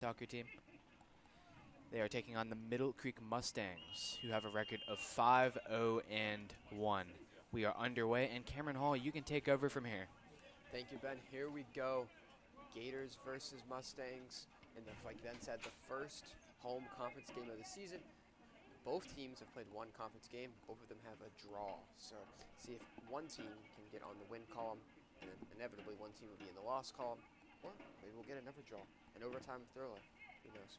soccer team. They are taking on the Middle Creek Mustangs, who have a record of 5-0-1. We are underway, and Cameron Hall, you can take over from here. Thank you, Ben. Here we go. Gators versus Mustangs. And like Ben said, the first home conference game of the season. Both teams have played one conference game. Both of them have a draw. So see if one team can get on the win column, and then inevitably one team will be in the loss column. Or maybe we'll get another draw. An overtime thriller. Who knows?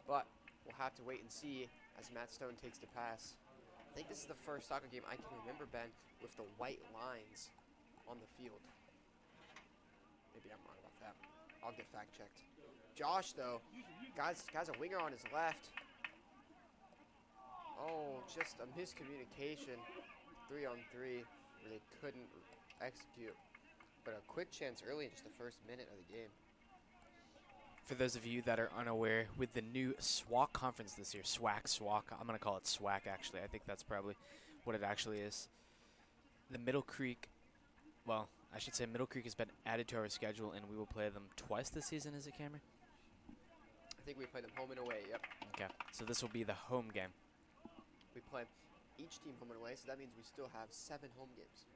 But we'll have to wait and see as Matt Stone takes the pass. I think this is the first soccer game I can remember, Ben, with the white lines on the field. Maybe I'm wrong about that. I'll get fact checked. Josh, though, guy's a winger on his left. Oh, just a miscommunication. 3-on-3 where they couldn't execute. But a quick chance early in just the first minute of the game. For those of you that are unaware, with the new SWAC conference this year, SWAC, I'm going to call it SWAC actually. I think that's probably what it actually is. The Middle Creek, well, I should say Middle Creek has been added to our schedule, and we will play them twice this season, is it, Cameron? I think we play them home and away, yep. Okay, so this will be the home game. We play each team home and away, so that means we still have 7 home games.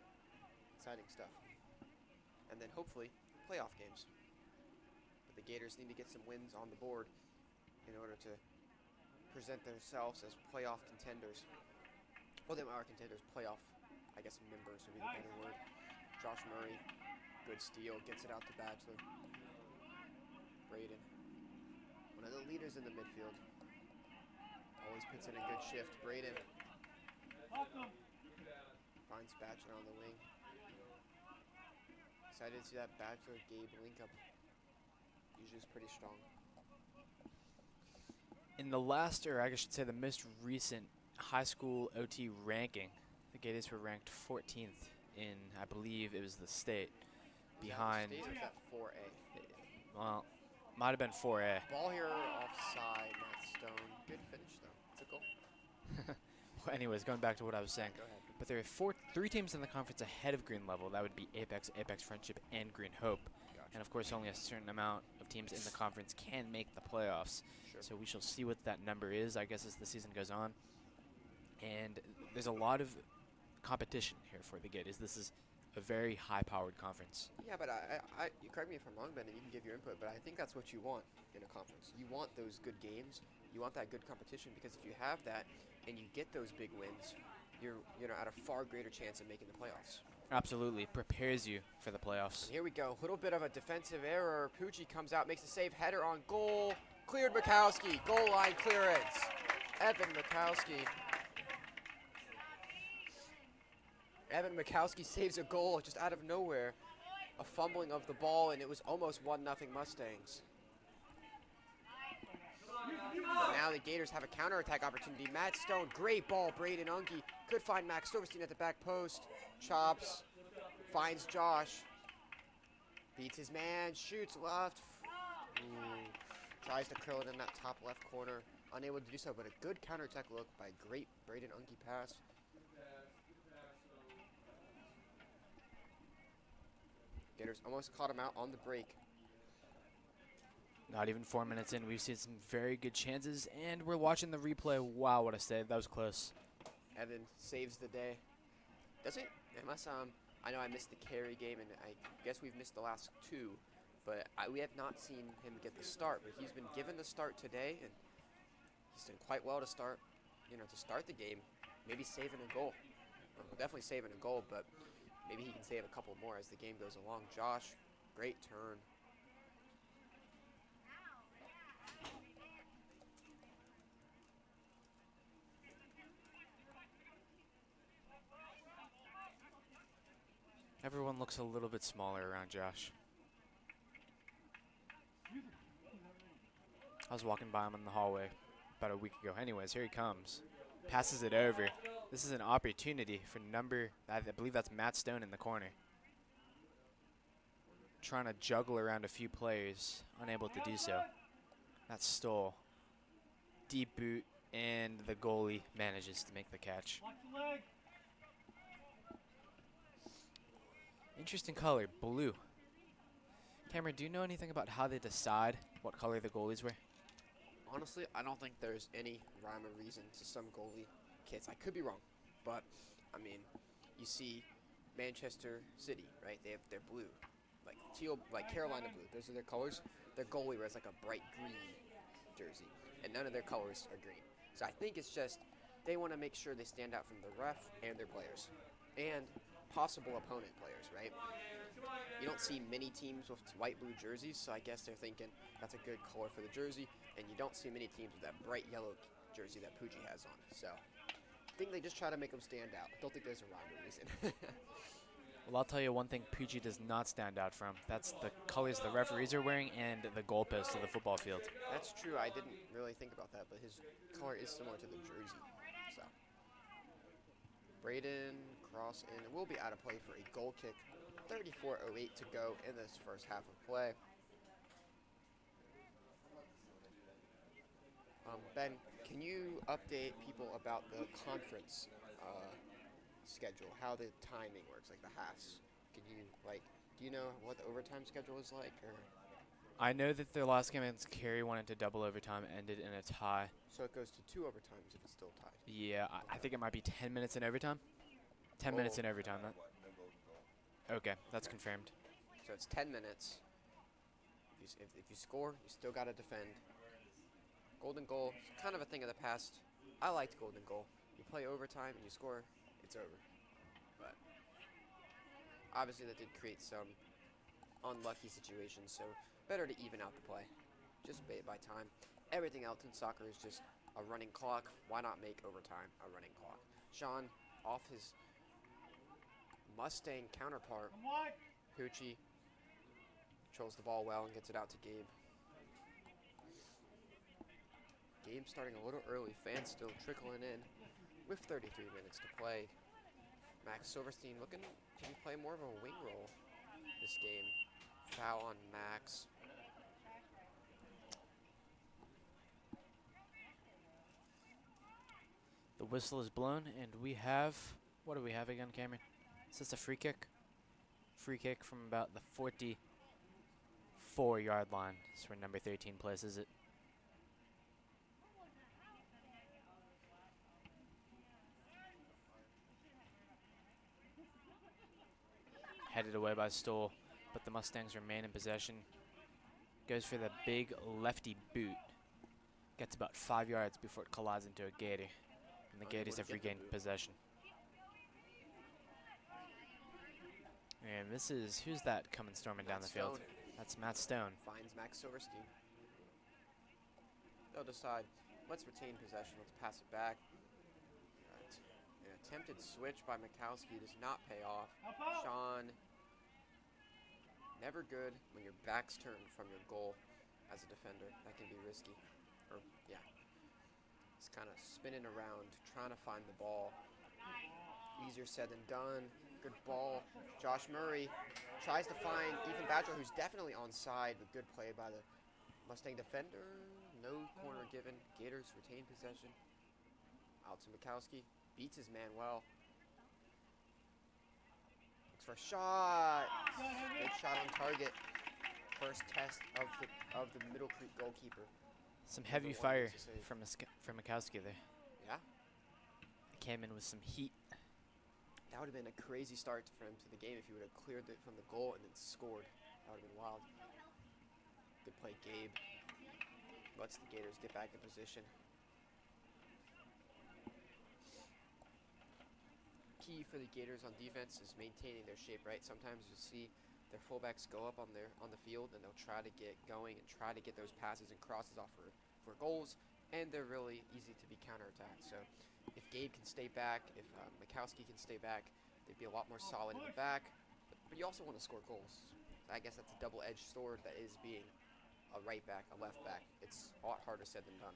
Exciting stuff. And then hopefully playoff games. But the Gators need to get some wins on the board in order to present themselves as playoff contenders. Well, they are contenders, playoff, I guess members would be the better word. Josh Murray, good steal, gets it out to Bachelor. Braden, one of the leaders in the midfield. Always puts in a good shift. Braden finds Bachelor on the wing. Excited to see that Bachelor-Gabe link-up. Usually is pretty strong. In the last, or I should say the most recent high school OT ranking, the Gators were ranked 14th in, I believe it was the state, behind, State or is that 4A? well, might have been 4A. Ball here offside, Matt Stone. Good finish though. It's a goal. Well, anyways, going back to what I was saying. Go ahead. But there are three teams in the conference ahead of Green Level. That would be Apex, Apex Friendship, and Green Hope. Gotcha. And of course, only a certain amount of teams in the conference can make the playoffs. Sure. So we shall see what that number is, I guess, as the season goes on. And there's a lot of competition here for the Gators. This is a very high-powered conference. Yeah, but you correct me if I'm wrong, Ben, and you can give your input, but I think that's what you want in a conference. You want those good games. You want that good competition, because if you have that and you get those big wins, you're at a far greater chance of making the playoffs. Absolutely. Prepares you for the playoffs. And here we go. A little bit of a defensive error. Pucci comes out, makes a save, header on goal. Cleared Mikowski. Goal line clearance. Evan Mikowski. Evan Mikowski saves a goal just out of nowhere. A fumbling of the ball, and it was almost 1-0 Mustangs. Now the Gators have a counterattack opportunity. Matt Stone, great ball. Braden Unke could find Max Silverstein at the back post. Chops, finds Josh. Beats his man, shoots left. Ooh. Tries to curl it in that top left corner. Unable to do so, but a good counterattack look by great Braden Unke pass. Gators almost caught him out on the break. Not even 4 minutes in, we've seen some very good chances, and we're watching the replay. Wow, what a save. That was close. Evan saves the day. Does it? Unless, I know I missed the Carey game, and I guess we've missed the last 2, but we have not seen him get the start, but he's been given the start today, and he's done quite well to start, to start the game. Maybe saving a goal. Well, definitely saving a goal, but maybe he can save a couple more as the game goes along. Josh, great turn. Everyone looks a little bit smaller around Josh. I was walking by him in the hallway about a week ago. Anyways, here he comes. Passes it over. This is an opportunity for I believe that's Matt Stone in the corner. Trying to juggle around a few players, unable to do so. That's Stoll. Deep boot, and the goalie manages to make the catch. Interesting color, blue. Cameron, do you know anything about how they decide what color the goalies wear? Honestly, I don't think there's any rhyme or reason to some goalie kits. I could be wrong, but I mean, you see Manchester City, right? They're blue, like teal, like Carolina blue. Those are their colors. Their goalie wears like a bright green jersey, and none of their colors are green. So I think it's just they want to make sure they stand out from the ref and their players, and possible opponent players, right? You don't see many teams with white-blue jerseys, so I guess they're thinking that's a good color for the jersey, and you don't see many teams with that bright yellow jersey that Pooji has on. So I think they just try to make them stand out. I don't think there's a rhyme or reason. Well, I'll tell you one thing Pooji does not stand out from. That's the colors the referees are wearing and the goalpost of the football field. That's true. I didn't really think about that, but his color is similar to the jersey. So Braden cross in. It will be out of play for a goal kick. 34:08 to go in this first half of play. Ben, can you update people about the conference schedule, how the timing works, like the halves? Can you, do you know what the overtime schedule is like? Or I know that their last game against Cary went into double overtime, ended in a tie. so it goes to 2 overtimes if it's still tied. Yeah, I think it might be 10 minutes in overtime. 10 minutes in overtime. Okay, that's confirmed. So it's 10 minutes. If you score, you still got to defend. Golden goal is kind of a thing of the past. I liked golden goal. You play overtime and you score, it's over. But obviously that did create some unlucky situations, so better to even out the play. Just by time. Everything else in soccer is just a running clock. Why not make overtime a running clock? Sean, off his Mustang counterpart, Poochie controls the ball well and gets it out to Gabe. Game starting a little early. Fans still trickling in with 33 minutes to play. Max Silverstein looking to play more of a wing role this game. Foul on Max. The whistle is blown, and we have, what do we have again, Cameron? Is this a free kick? Free kick from about the 44-yard line. That's where number 13 places it. Headed away by Stoll, but the Mustangs remain in possession. Goes for the big lefty boot. Gets about 5 yards before it collides into a Gator. And the Gators have regained possession. And this is, who's that coming storming down the field? That's Matt Stone. Finds Max Silverstein. They'll decide, let's retain possession, let's pass it back. An attempted switch by Mikowski does not pay off. Sean, never good when your back's turned from your goal as a defender. That can be risky. Or, yeah. It's kind of spinning around, trying to find the ball. Easier said than done. Good ball. Josh Murray tries to find Ethan Badger, who's definitely onside, but good play by the Mustang defender. No corner given. Gators retain possession. Out to Mikowski. Beats his man well. Looks for a shot. Good shot on target. First test of the Middle Creek goalkeeper. Some heavy fire from Mikowski there. Yeah. Came in with some heat. That would have been a crazy start for him to the game if he would have cleared it from the goal and then scored. That would have been wild. Good play, Gabe. Lets the Gators get back in position. Key for the Gators on defense is maintaining their shape, right? Sometimes you see their fullbacks go up on the field and they'll try to get going and try to get those passes and crosses off for goals, and they're really easy to be counterattacked. So if Gabe can stay back, if Mikowski can stay back, they'd be a lot more solid in the back. But you also want to score goals. I guess that's a double-edged sword that is being a right back, a left back. It's a lot harder said than done.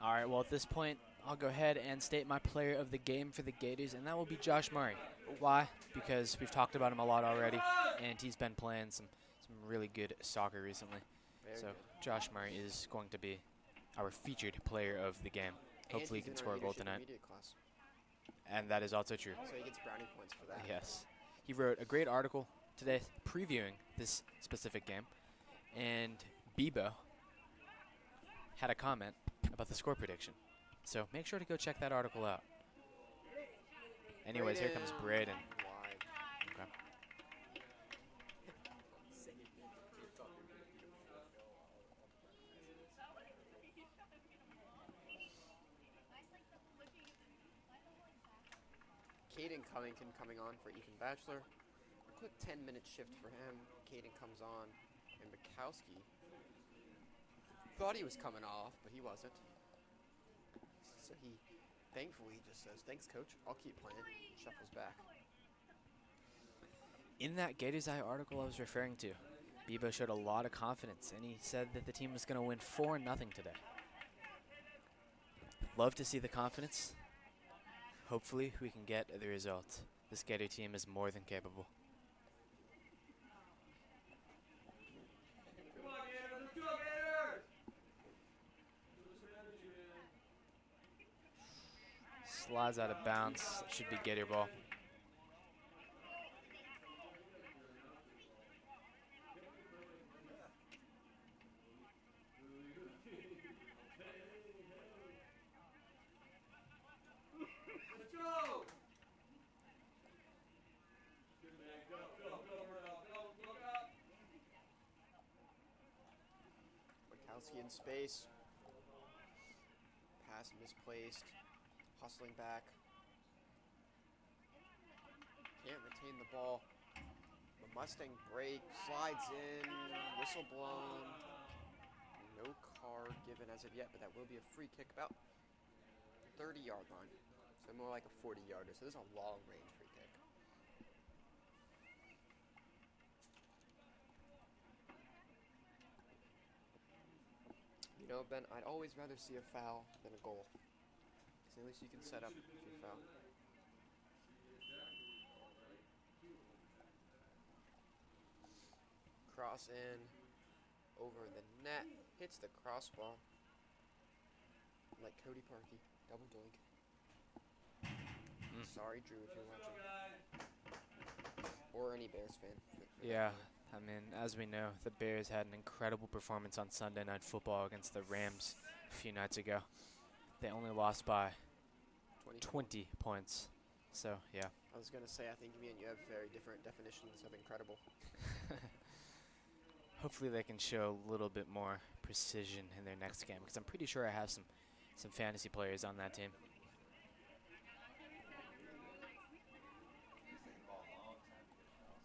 All right, well, at this point, I'll go ahead and state my player of the game for the Gators, and that will be Josh Murray. Why? Because we've talked about him a lot already, and he's been playing some really good soccer recently. So Josh Murray is going to be our featured player of the game. Hopefully he can score a goal tonight. And that is also true. So he gets brownie points for that. Yes. He wrote a great article today previewing this specific game, and Bebo had a comment about the score prediction. So make sure to go check that article out. Anyways, here comes Braden. Wide. Okay. Caden Covington coming on for Ethan Bachelor. A quick 10-minute shift for him. Caden comes on, and Bukowski thought he was coming off, but he wasn't. So he thankfully just says, "Thanks, coach. I'll keep playing." Shuffles back. In that Gators Eye article I was referring to, Bebo showed a lot of confidence, and he said that the team was going to win 4-0 today. Love to see the confidence. Hopefully we can get the result. This Gator team is more than capable. Slides out of bounds. Should be Gator ball. Bukowski in space. Pass misplaced. Hustling back. Can't retain the ball. The Mustang break, slides in, whistle blown. No card given as of yet, but that will be a free kick about 30-yard line. So more like a 40-yarder. So this is a long-range free kick. You know, Ben, I'd always rather see a foul than a goal. Because at least you can set up if you foul. Cross in, over the net, hits the crossbar. Like Cody Parkey, double doink. Sorry, Drew, if you're watching. Or any Bears fan. For Yeah, I mean, as we know, the Bears had an incredible performance on Sunday Night Football against the Rams a few nights ago. They only lost by 20 points. So, yeah. I was going to say, I think me and you have very different definitions of incredible. Hopefully they can show a little bit more precision in their next game, because I'm pretty sure I have some fantasy players on that team.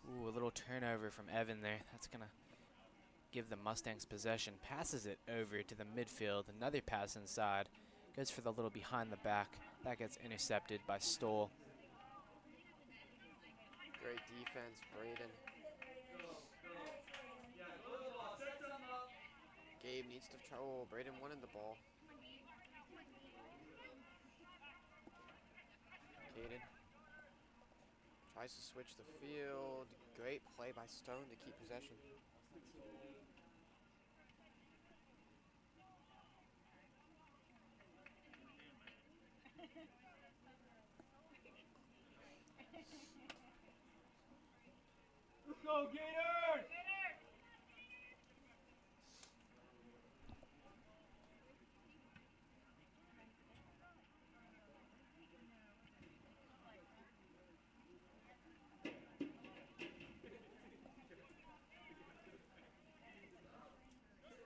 Ooh, a little turnover from Evan there. That's going to give the Mustangs possession. Passes it over to the midfield. Another pass inside. Goes for the little behind the back. That gets intercepted by Stoll. Great defense, Braden. Gabe needs to try. Oh, Braden wanted the ball. Caden tries to switch the field. Great play by Stone to keep possession. Let's go, Gators!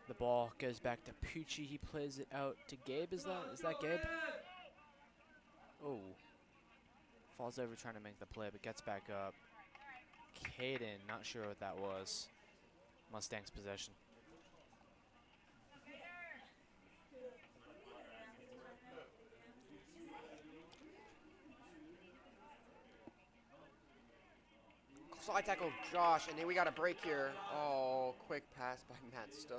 The ball goes back to Pucci. He plays it out to Gabe. Is that Gabe? Oh. Falls over trying to make the play, but gets back up. Caden, not sure what that was. Mustangs possession. Slide tackle Josh, and then we got a break here. Oh, quick pass by Matt Stone.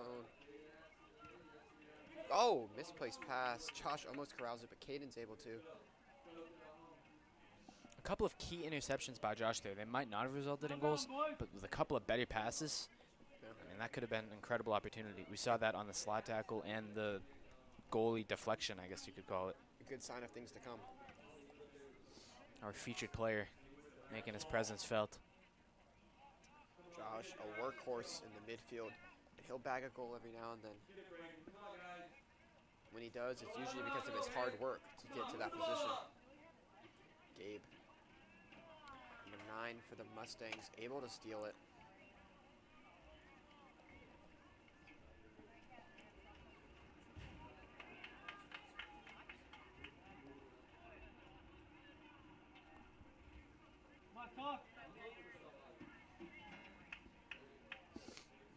Oh, misplaced pass. Josh almost corrals it, but Caden's able to. A couple of key interceptions by Josh there. They might not have resulted in goals, but with a couple of better passes, I mean, that could have been an incredible opportunity. We saw that on the slide tackle and the goalie deflection, I guess you could call it. A good sign of things to come. Our featured player making his presence felt. Josh, a workhorse in the midfield. He'll bag a goal every now and then. When he does, it's usually because of his hard work to get to that position. Gabe, number 9 for the Mustangs, able to steal it.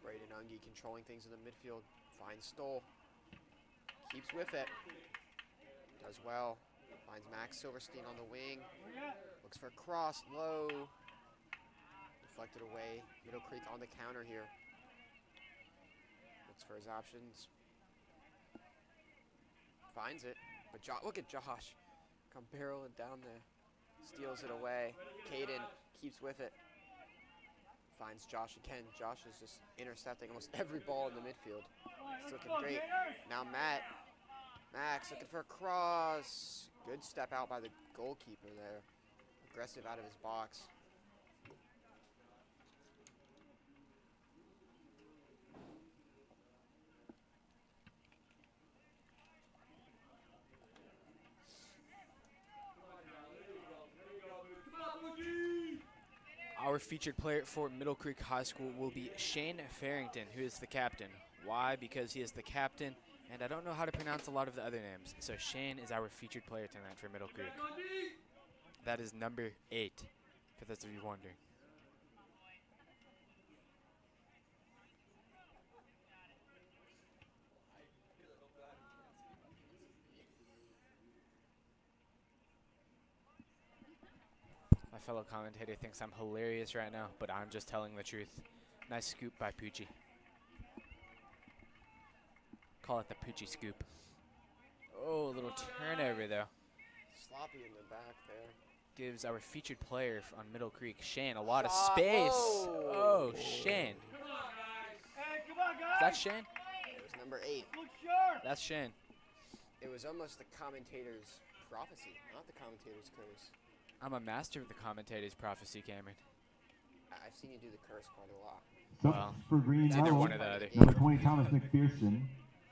Braden Unge controlling things in the midfield. Finds Stoll. Keeps with it. Does well. Finds Max Silverstein on the wing. Looks for a cross. Low. Deflected away. Middle Creek on the counter here. Looks for his options. Finds it. But look at Josh. Come barreling down there. Steals it away. Caden keeps with it. Finds Josh again. Josh is just intercepting almost every ball in the midfield. It's looking great. Now Max looking for a cross. Good step out by the goalkeeper there. Aggressive out of his box. Our featured player for Middle Creek High School will be Shane Farrington, who is the captain. Why? Because he is the captain, and I don't know how to pronounce a lot of the other names. So Shane is our featured player tonight for Middle Creek. That is number 8, for those of you wondering. My fellow commentator thinks I'm hilarious right now, but I'm just telling the truth. Nice scoop by Poochie. Call it the Poochie scoop. Oh, a little turnover though. Sloppy in the back there. Gives our featured player on Middle Creek, Shane, a lot of space. Oh, Shane. Hey, come on, Is guys. that Shane? It was number 8. Look sharp. That's Shane. It was almost the commentator's prophecy, not the commentator's curse. I'm a master of the commentator's prophecy, Cameron. I've seen you do the curse quite a lot. Well, For Green it's either Yellow, one or the other. number 20, Thomas McPherson,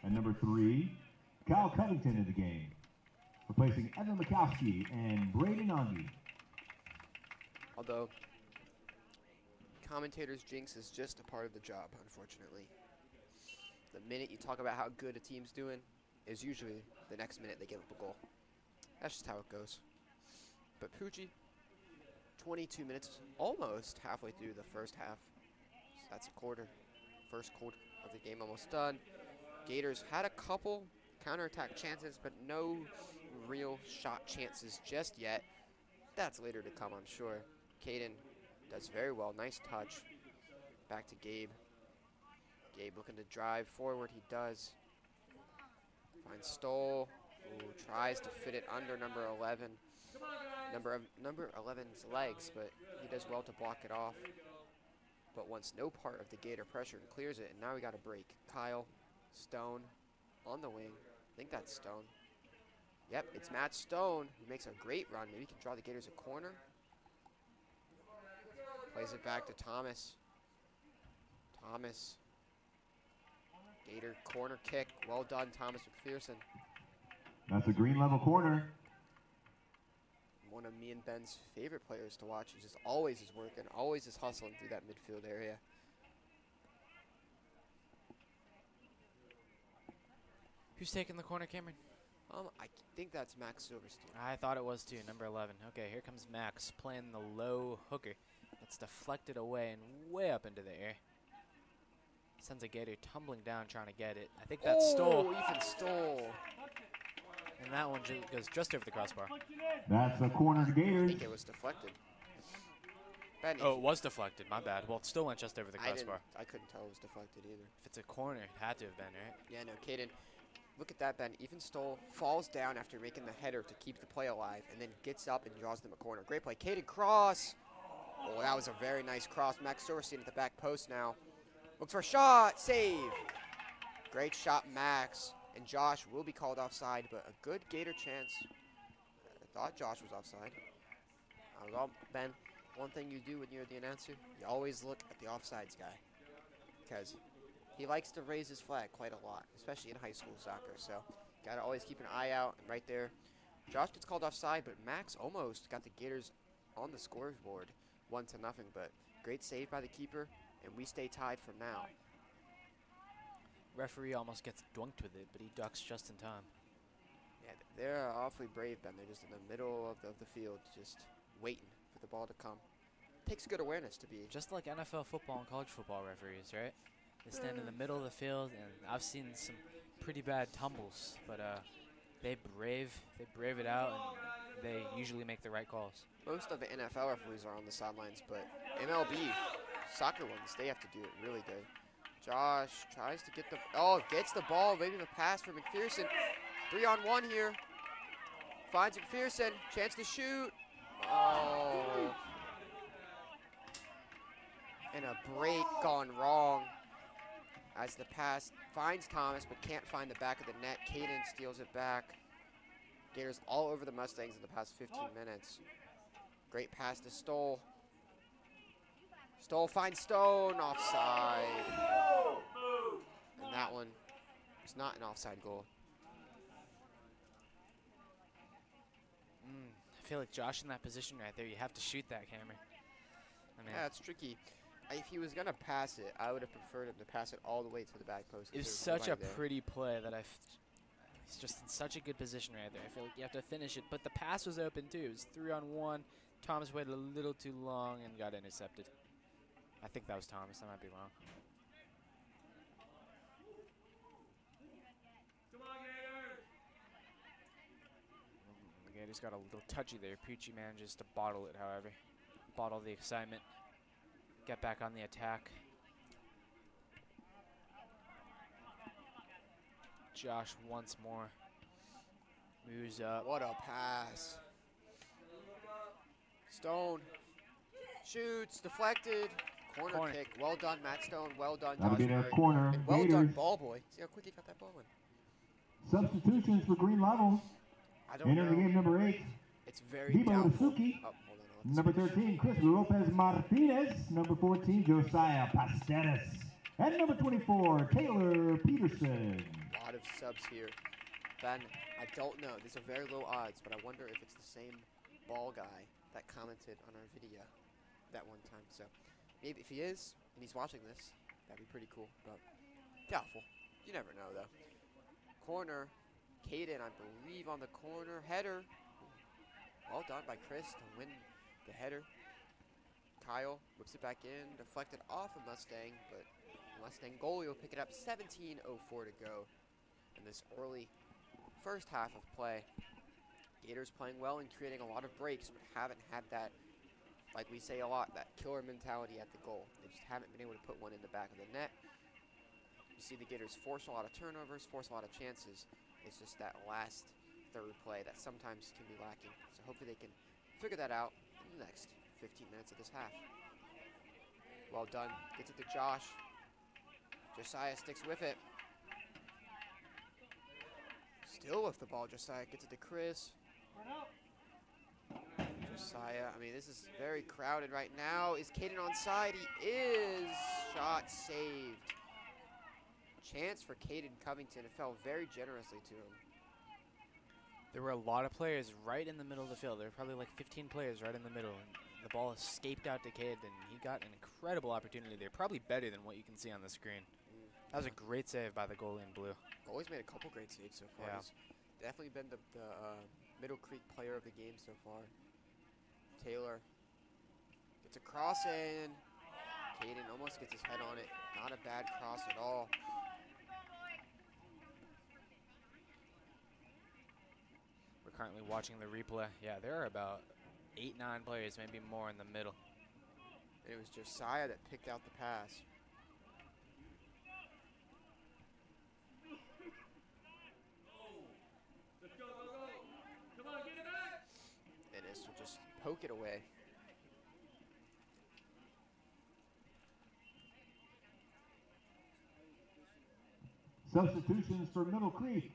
and number 3, Kyle Covington in the game, replacing Evan Mikowski and Braden Unge. Although, commentator's jinx is just a part of the job, unfortunately. The minute you talk about how good a team's doing is usually the next minute they give up a goal. That's just how it goes. But Poochie, 22 minutes, almost halfway through the first half. So that's a quarter. First quarter of the game almost done. Gators had a couple counterattack chances, but no real shot chances just yet. That's later to come, I'm sure. Caden does very well. Nice touch. Back to Gabe. Gabe looking to drive forward. He does. Finds Stoll. Ooh, tries to fit it under number 11. Number 11's legs, but he does well to block it off. But wants no part of the Gator pressure and clears it. And now we got a break. Kyle Stone on the wing. I think that's Stone. Yep, it's Matt Stone who makes a great run. Maybe he can draw the Gators a corner. Plays it back to Thomas. Thomas. Gator corner kick. Well done, Thomas McPherson. That's a green level corner. One of me and Ben's favorite players to watch. He just always is working, always is hustling through that midfield area. Who's taking the corner, Cameron? I think that's Max Silverstein. I thought it was too, number 11. Okay, here comes Max playing the low hooker. That's deflected away and way up into the air. Sends a Gator tumbling down trying to get it. I think that's Stoll. Ethan Stoll. And that one goes just over the crossbar. That's a corner to I Gators. think it was deflected. Ben, Oh, it was deflected. My bad. Well, it still went just over the crossbar. I couldn't tell it was deflected either. If it's a corner, it had to have been, right? Yeah, no, Caden. Look at that, Ben. Ethan Stoll falls down after making the header to keep the play alive, and then gets up and draws them a corner. Great play. Caden cross. Oh, that was a very nice cross. Max Silverstein at the back post now. Looks for a shot. Save. Great shot, Max. And Josh will be called offside, but a good Gator chance. I thought Josh was offside. I was all Ben. one thing you do when you're the announcer, you always look at the offsides guy, because he likes to raise his flag quite a lot, especially in high school soccer. So gotta always keep an eye out. And right there, Josh gets called offside, but Max almost got the Gators on the scoreboard, 1-0. But great save by the keeper, and we stay tied from now. Referee almost gets dunked with it, but he ducks just in time. Yeah, they're awfully brave, Ben. They're just in the middle of the field, just waiting for the ball to come. Takes good awareness to be. Just like NFL football and college football referees, right? They stand in the middle of the field, and I've seen some pretty bad tumbles, but they brave it out, and they usually make the right calls. Most of the NFL referees are on the sidelines, but MLB soccer ones, they have to do it really good. Josh tries to get gets the ball, maybe the pass for McPherson. 3-on-1 here. Finds McPherson, chance to shoot. Oh. And a break gone wrong as the pass finds Thomas but can't find the back of the net. Caden steals it back. Gators all over the Mustangs in the past 15 minutes. Great pass to Stoll. Stoll finds Stone, offside. And that one is not an offside goal. I feel like Josh in that position right there, you have to shoot that, Cameron. I mean, Yeah, it's tricky. If he was going to pass it, I would have preferred him to pass it all the way to the back post. it was such a pretty play that he's just in such a good position right there. I feel like you have to finish it, but the pass was open too. It was 3-on-1. Thomas waited a little too long and got intercepted. I think that was Thomas. I might be wrong. The Gators got a little touchy there. Pucci manages to bottle it, however. Bottle the excitement. Get back on the attack. Josh once more moves up. What a pass. Stone shoots, deflected. Corner kick. Well done, Matt Stone. Well done, That'll Josh be their Murray. corner. And well Gators. done, ball boy. See how quick he got that ball in. Substitutions for Green Levels. I don't Entering the know. game, number 8, It's very Debo doubtful. Suzuki. Oh, hold on. I'll let number this finish. 13, Chris Lopez Martinez. Number 14, Josiah Pasteres. And number 24, Taylor Peterson. A lot of subs here. Ben, I don't know. These are very low odds, but I wonder if it's the same ball guy that commented on our video that one time. So maybe if he is, and he's watching this, that'd be pretty cool, but doubtful. You never know, though. Corner. Caden, I believe, on the corner. Header. Well done by Chris to win the header. Kyle whips it back in. Deflected off of Mustang, but Mustang goalie will pick it up. 17:04 to go in this early first half of play. Gators playing well and creating a lot of breaks, but haven't had that, like we say a lot, that killer mentality at the goal. They just haven't been able to put one in the back of the net. You see the Gators force a lot of turnovers, force a lot of chances. It's just that last third play that sometimes can be lacking. So hopefully they can figure that out in the next 15 minutes of this half. Well done. Gets it to Josh. Josiah sticks with it. Still with the ball, Josiah gets it to Chris. Josiah, I mean, this is very crowded right now. Is Caden onside? He is. Shot saved. Chance for Caden Covington. It fell very generously to him. There were a lot of players right in the middle of the field. There were probably like 15 players right in the middle. And the ball escaped out to Cade, and he got an incredible opportunity there. Probably better than what you can see on the screen. That was a great save by the goalie in blue. Goalie's made a couple great saves so far. Yeah. He's definitely been the Middle Creek player of the game so far. Taylor gets a cross in. Caden almost gets his head on it. Not a bad cross at all. We're currently watching the replay. Yeah, there are about 8-9 players, maybe more in the middle. And it was Josiah that picked out the pass. And this will just poke it away. Substitutions for Middle Creek.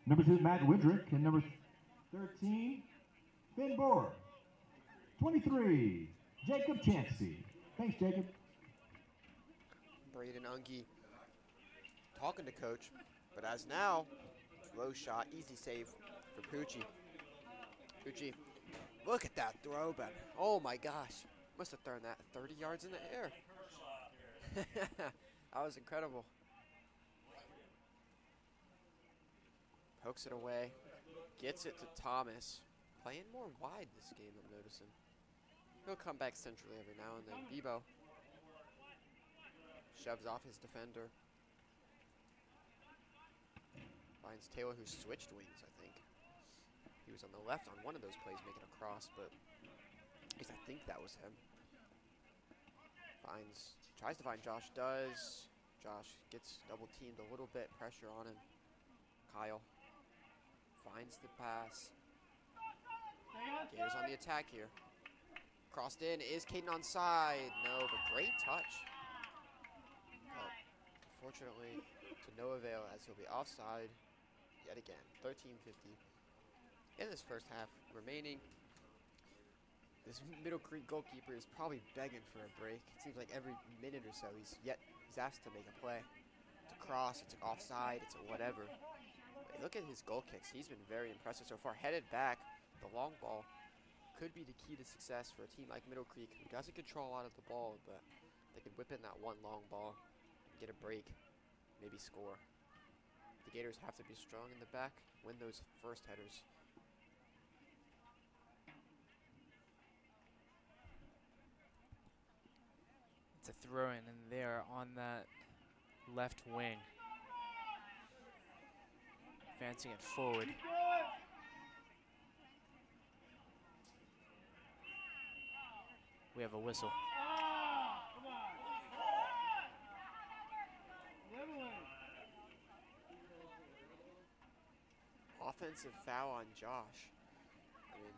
Number 2, Matt Widrick. And number 13, Finn Boer. 23, Jacob Chansey. Thanks, Jacob. Braden Unge talking to coach, but as now, low shot, easy save for Pucci. Pucci, look at that throw, but oh my gosh, must have thrown that 30 yards in the air. That was incredible. Pokes it away, gets it to Thomas. Playing more wide this game, I'm noticing. He'll come back centrally every now and then. Bebo shoves off his defender. Finds Taylor, who switched wings, I think. He was on the left on one of those plays making a cross, but at least I think that was him. Tries to find Josh, does. Josh gets double teamed a little bit, pressure on him. Kyle finds the pass. Gators on the attack here. Crossed in, is Caden onside? No, but great touch. But unfortunately, to no avail as he'll be offside yet again. 13:50 in this first half remaining. This Middle Creek goalkeeper is probably begging for a break. It seems like every minute or so he's asked to make a play. It's a cross, it's an offside, it's a whatever. But look at his goal kicks. He's been very impressive so far. Headed back, the long ball could be the key to success for a team like Middle Creek, who doesn't control a lot of the ball, but they could whip in that one long ball, get a break, maybe score. The Gators have to be strong in the back, win those first headers. It's a throw in there on that left wing. Advancing it forward. We have a whistle. Offensive foul on Josh. I mean,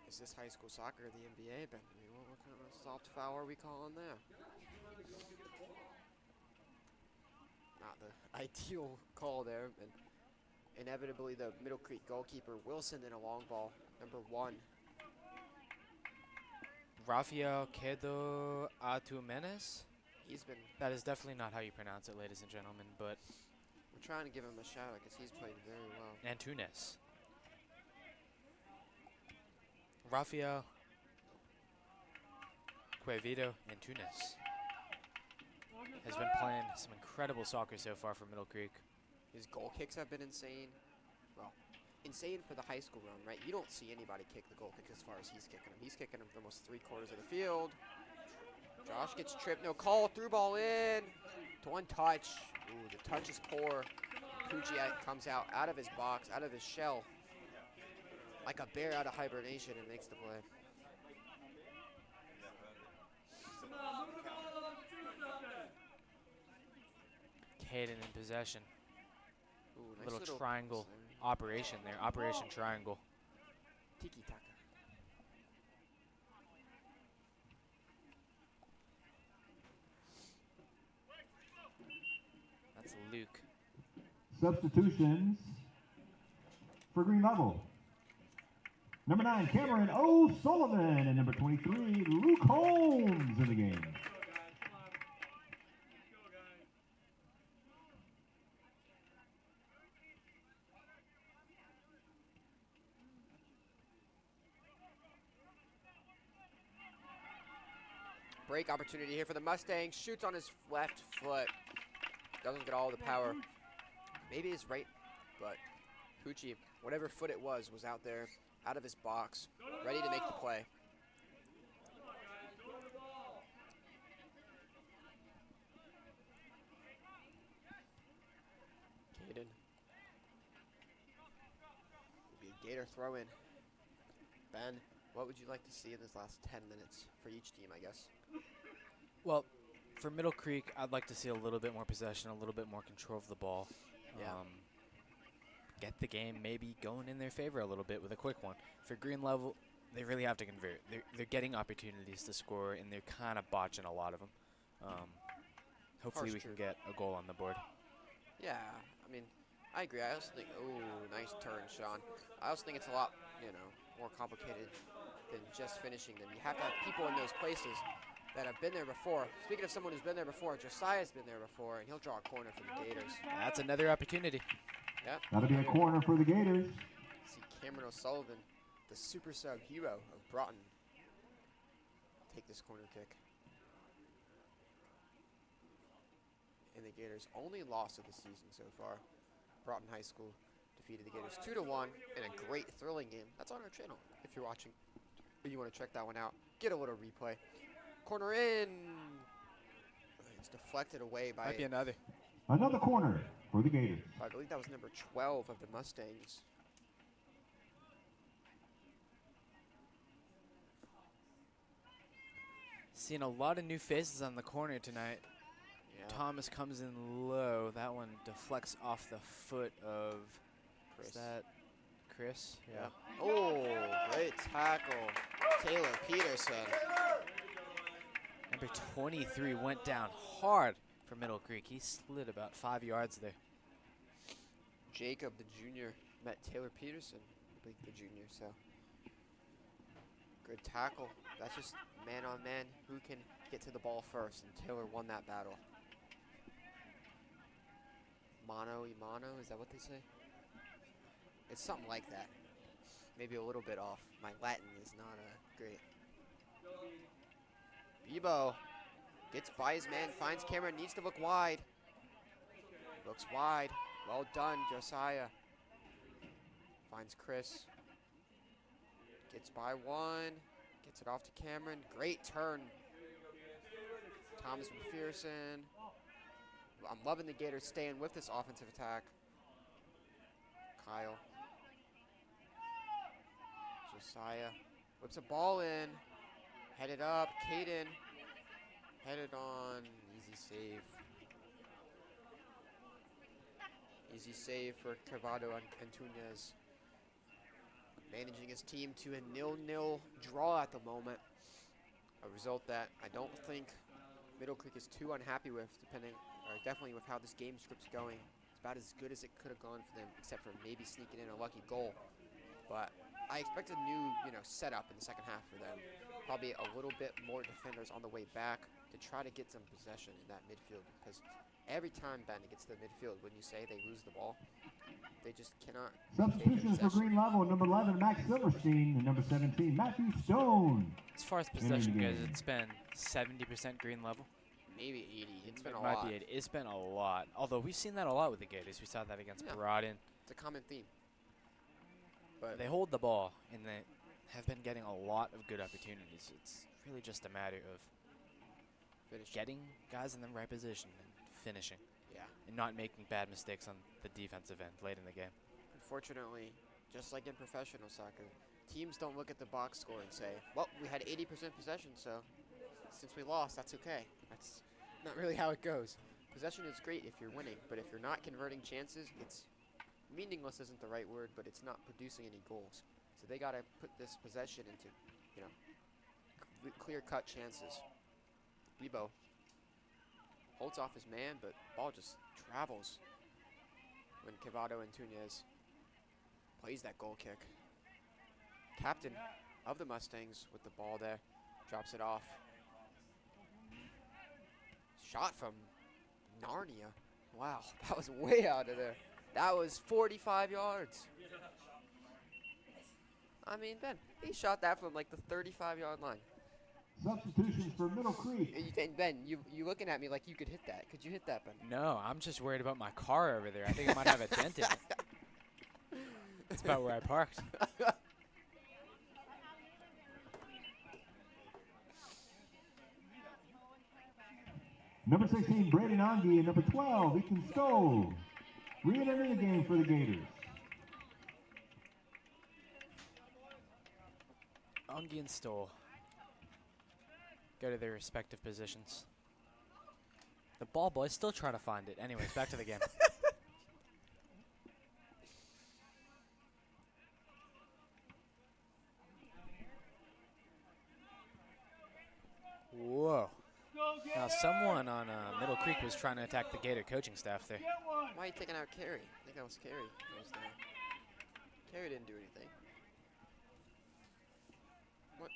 is this high school soccer or the NBA? But I mean, what kind of soft foul are we calling there? Not the ideal call there. And inevitably, the Middle Creek goalkeeper will send in a long ball. Number 1. Rafael Quedo Atumenes? He's been. That is definitely not how you pronounce it, ladies and gentlemen, but We're trying to give him a shout out because he's played very well. Antunes. Rafael Quevedo Antunes has been playing some incredible soccer so far for Middle Creek. His goal kicks have been insane. Well, insane for the high school run, right? You don't see anybody kick the goal kick as far as he's kicking them. He's kicking them for almost 3/4 of the field. Josh gets tripped, no call, through ball in to one touch. Ooh, the touch is poor. Pucci comes out of his box, out of his shell, like a bear out of hibernation, and makes the play. Caden in possession. Ooh, nice Little triangle pass there. operation there. Operation Triangle. Tiki taka. That's Luke. Substitutions for Green Level. Number 9, Cameron O'Sullivan. And number 23, Luke Holmes in the game. Break opportunity here for the Mustangs. Shoots on his left foot. Doesn't get all the power. Maybe his right, but Pucci, whatever foot it was out there, out of his box, ready to make the play. Caden. Will be a Gator throw in. Ben, what would you like to see in this last 10 minutes for each team, I guess? Well, for Middle Creek, I'd like to see a little bit more possession, a little bit more control of the ball. Yeah. Get the game maybe going in their favor a little bit with a quick one. For Green Level, they really have to convert. They're getting opportunities to score, and they're kind of botching a lot of them. Hopefully Harsh we can truth. get a goal on the board. Yeah, I mean, I agree. I also think, oh, nice turn, Sean. I also think it's a lot, more complicated than just finishing them. You have to have people in those places that have been there before. Speaking of someone who's been there before, Josiah's been there before, and he'll draw a corner for the Gators. That's another opportunity. Yep. That'll be a corner for the Gators. See Cameron O'Sullivan, the super sub hero of Broughton, take this corner kick. And the Gators' only loss of the season so far. Broughton High School defeated the Gators 2-1 in a great thrilling game. That's on our channel if you're watching. If you want to check that one out, get a little replay. Corner in. It's deflected away by, Might be another. Another corner for the Gators. I believe that was number 12 of the Mustangs. Seeing a lot of new faces on the corner tonight. Yeah. Thomas comes in low. That one deflects off the foot of Chris. Is that Chris? Yeah. Oh, great tackle. Taylor Peterson. Number 23 went down hard for Middle Creek. He slid about 5 yards there. Jacob, the junior, met Taylor Peterson, I believe the junior, so. Good tackle. That's just man on man. Who can get to the ball first? And Taylor won that battle. Mano y mano, is that what they say? It's something like that. Maybe a little bit off. My Latin is not great. Bebo gets by his man, finds Cameron, needs to look wide. Looks wide. Well done, Josiah. Finds Chris. Gets by one. Gets it off to Cameron. Great turn. Thomas McPherson. I'm loving the Gators staying with this offensive attack. Kyle. Josiah whips a ball in. Headed up. Caden. Headed on. Easy save. Easy save for Cavado Antunes. Managing his team to a 0-0 draw at the moment. A result that I don't think Middle Creek is too unhappy with, definitely with how this game script's going. It's about as good as it could have gone for them, except for maybe sneaking in a lucky goal. But I expect a new, setup in the second half for them. Probably a little bit more defenders on the way back to try to get some possession in that midfield, because every time Bandit gets to the midfield, when you say they lose the ball, they just cannot. Substitutions for Green Level, number 11, Max Silverstein, and number 17, Matthew Stone. As far as possession goes, it's been 70% Green Level. Maybe 80. It's been a Might lot. be 80. It's been a lot. Although we've seen that a lot with the Gators. We saw that against Broughton. It's a common theme. But They hold the ball, and they have been getting a lot of good opportunities. It's really just a matter of finish. getting guys in the right position and finishing, Yeah. and not making bad mistakes on the defensive end late in the game. Unfortunately, just like in professional soccer, teams don't look at the box score and say, well, we had 80% possession, so since we lost, that's okay. That's not really how it goes. Possession is great if you're winning, but if you're not converting chances, it's meaningless isn't the right word, but it's not producing any goals. So they got to put this possession into, clear-cut chances. Bebo holds off his man, but ball just travels when Cavado Antunes plays that goal kick. Captain of the Mustangs with the ball there, drops it off. Shot from Narnia. Wow, that was way out of there. That was 45 yards. I mean, Ben, he shot that from like the 35-yard line. Substitutions for Middle Creek. You think, Ben, you looking at me like you could hit that. Could you hit that, Ben? No, I'm just worried about my car over there. I think I might have a dent in it. That's about where I parked. Number 16, Braden Ongi, and number 12, Ethan Stowe. Re-entering the game for the Gators. Ongi and Stoll go to their respective positions. The ball boys still trying to find it. Anyways, back to the game. Whoa. Go Now Someone on Middle Creek was trying to attack the Gator coaching staff there. Why are you taking out Carey? I think that was Carey. That was there. Carey didn't do anything. What?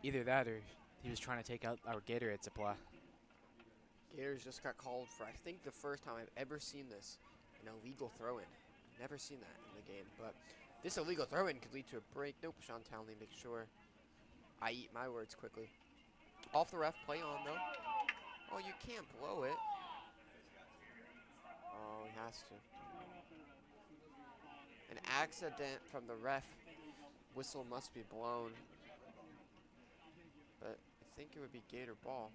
Either that or he was trying to take out our Gatorade supply. Gators just got called for, I think, the first time I've ever seen this, an illegal throw-in. Never seen that in the game, but this illegal throw-in could lead to a break. Nope, Sean Townley makes sure I eat my words quickly. Off the ref, play on though. Oh, you can't blow it. Oh, he has to. An accident from the ref. Whistle must be blown. But I think it would be Gator ball.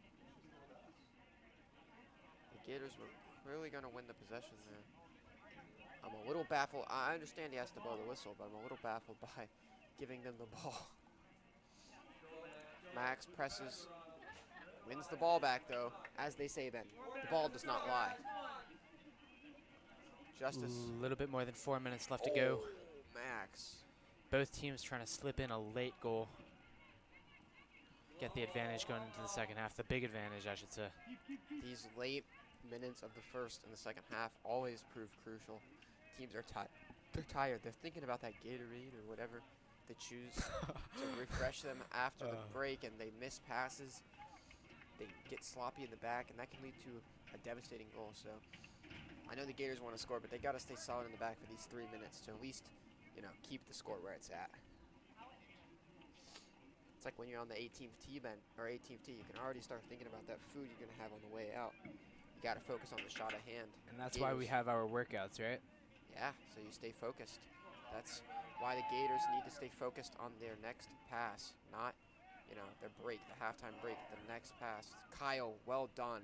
The Gators were clearly going to win the possession there. I'm a little baffled. I understand he has to blow the whistle, but I'm a little baffled by giving them the ball. Max presses, wins the ball back though, as they say then. The ball does not lie. Justice. A little bit more than 4 minutes left to go. Max. Both teams trying to slip in a late goal. Get the advantage going into the second half. The big advantage, I should say. These late minutes of the first and the second half always prove crucial. Teams are tired. They're tired. They're thinking about that Gatorade or whatever they choose to refresh them after the break, and they miss passes. They get sloppy in the back, and that can lead to a devastating goal. So I know the Gators want to score, but they got to stay solid in the back for these 3 minutes to at least, you know, keep the score where it's at. It's like when you're on the 18th tee bench or 18th tee, you can already start thinking about that food you're gonna have on the way out. You gotta focus on the shot at hand. And that's why we have our workouts, right? Yeah, so you stay focused. That's why the Gators need to stay focused on their next pass, not, you know, their break, the halftime break, the next pass. Kyle, well done.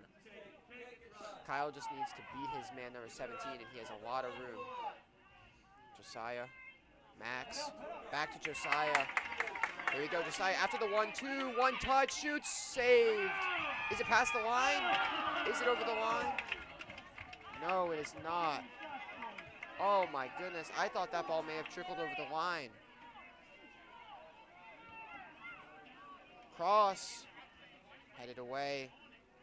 Kyle just needs to beat his man number 17, and he has a lot of room. Josiah, Max, back to Josiah. Here we go, Josiah, after the 1-2, one touch, shoots, saved. Is it past the line? Is it over the line? No, it is not. Oh my goodness, I thought that ball may have trickled over the line. Cross, headed away,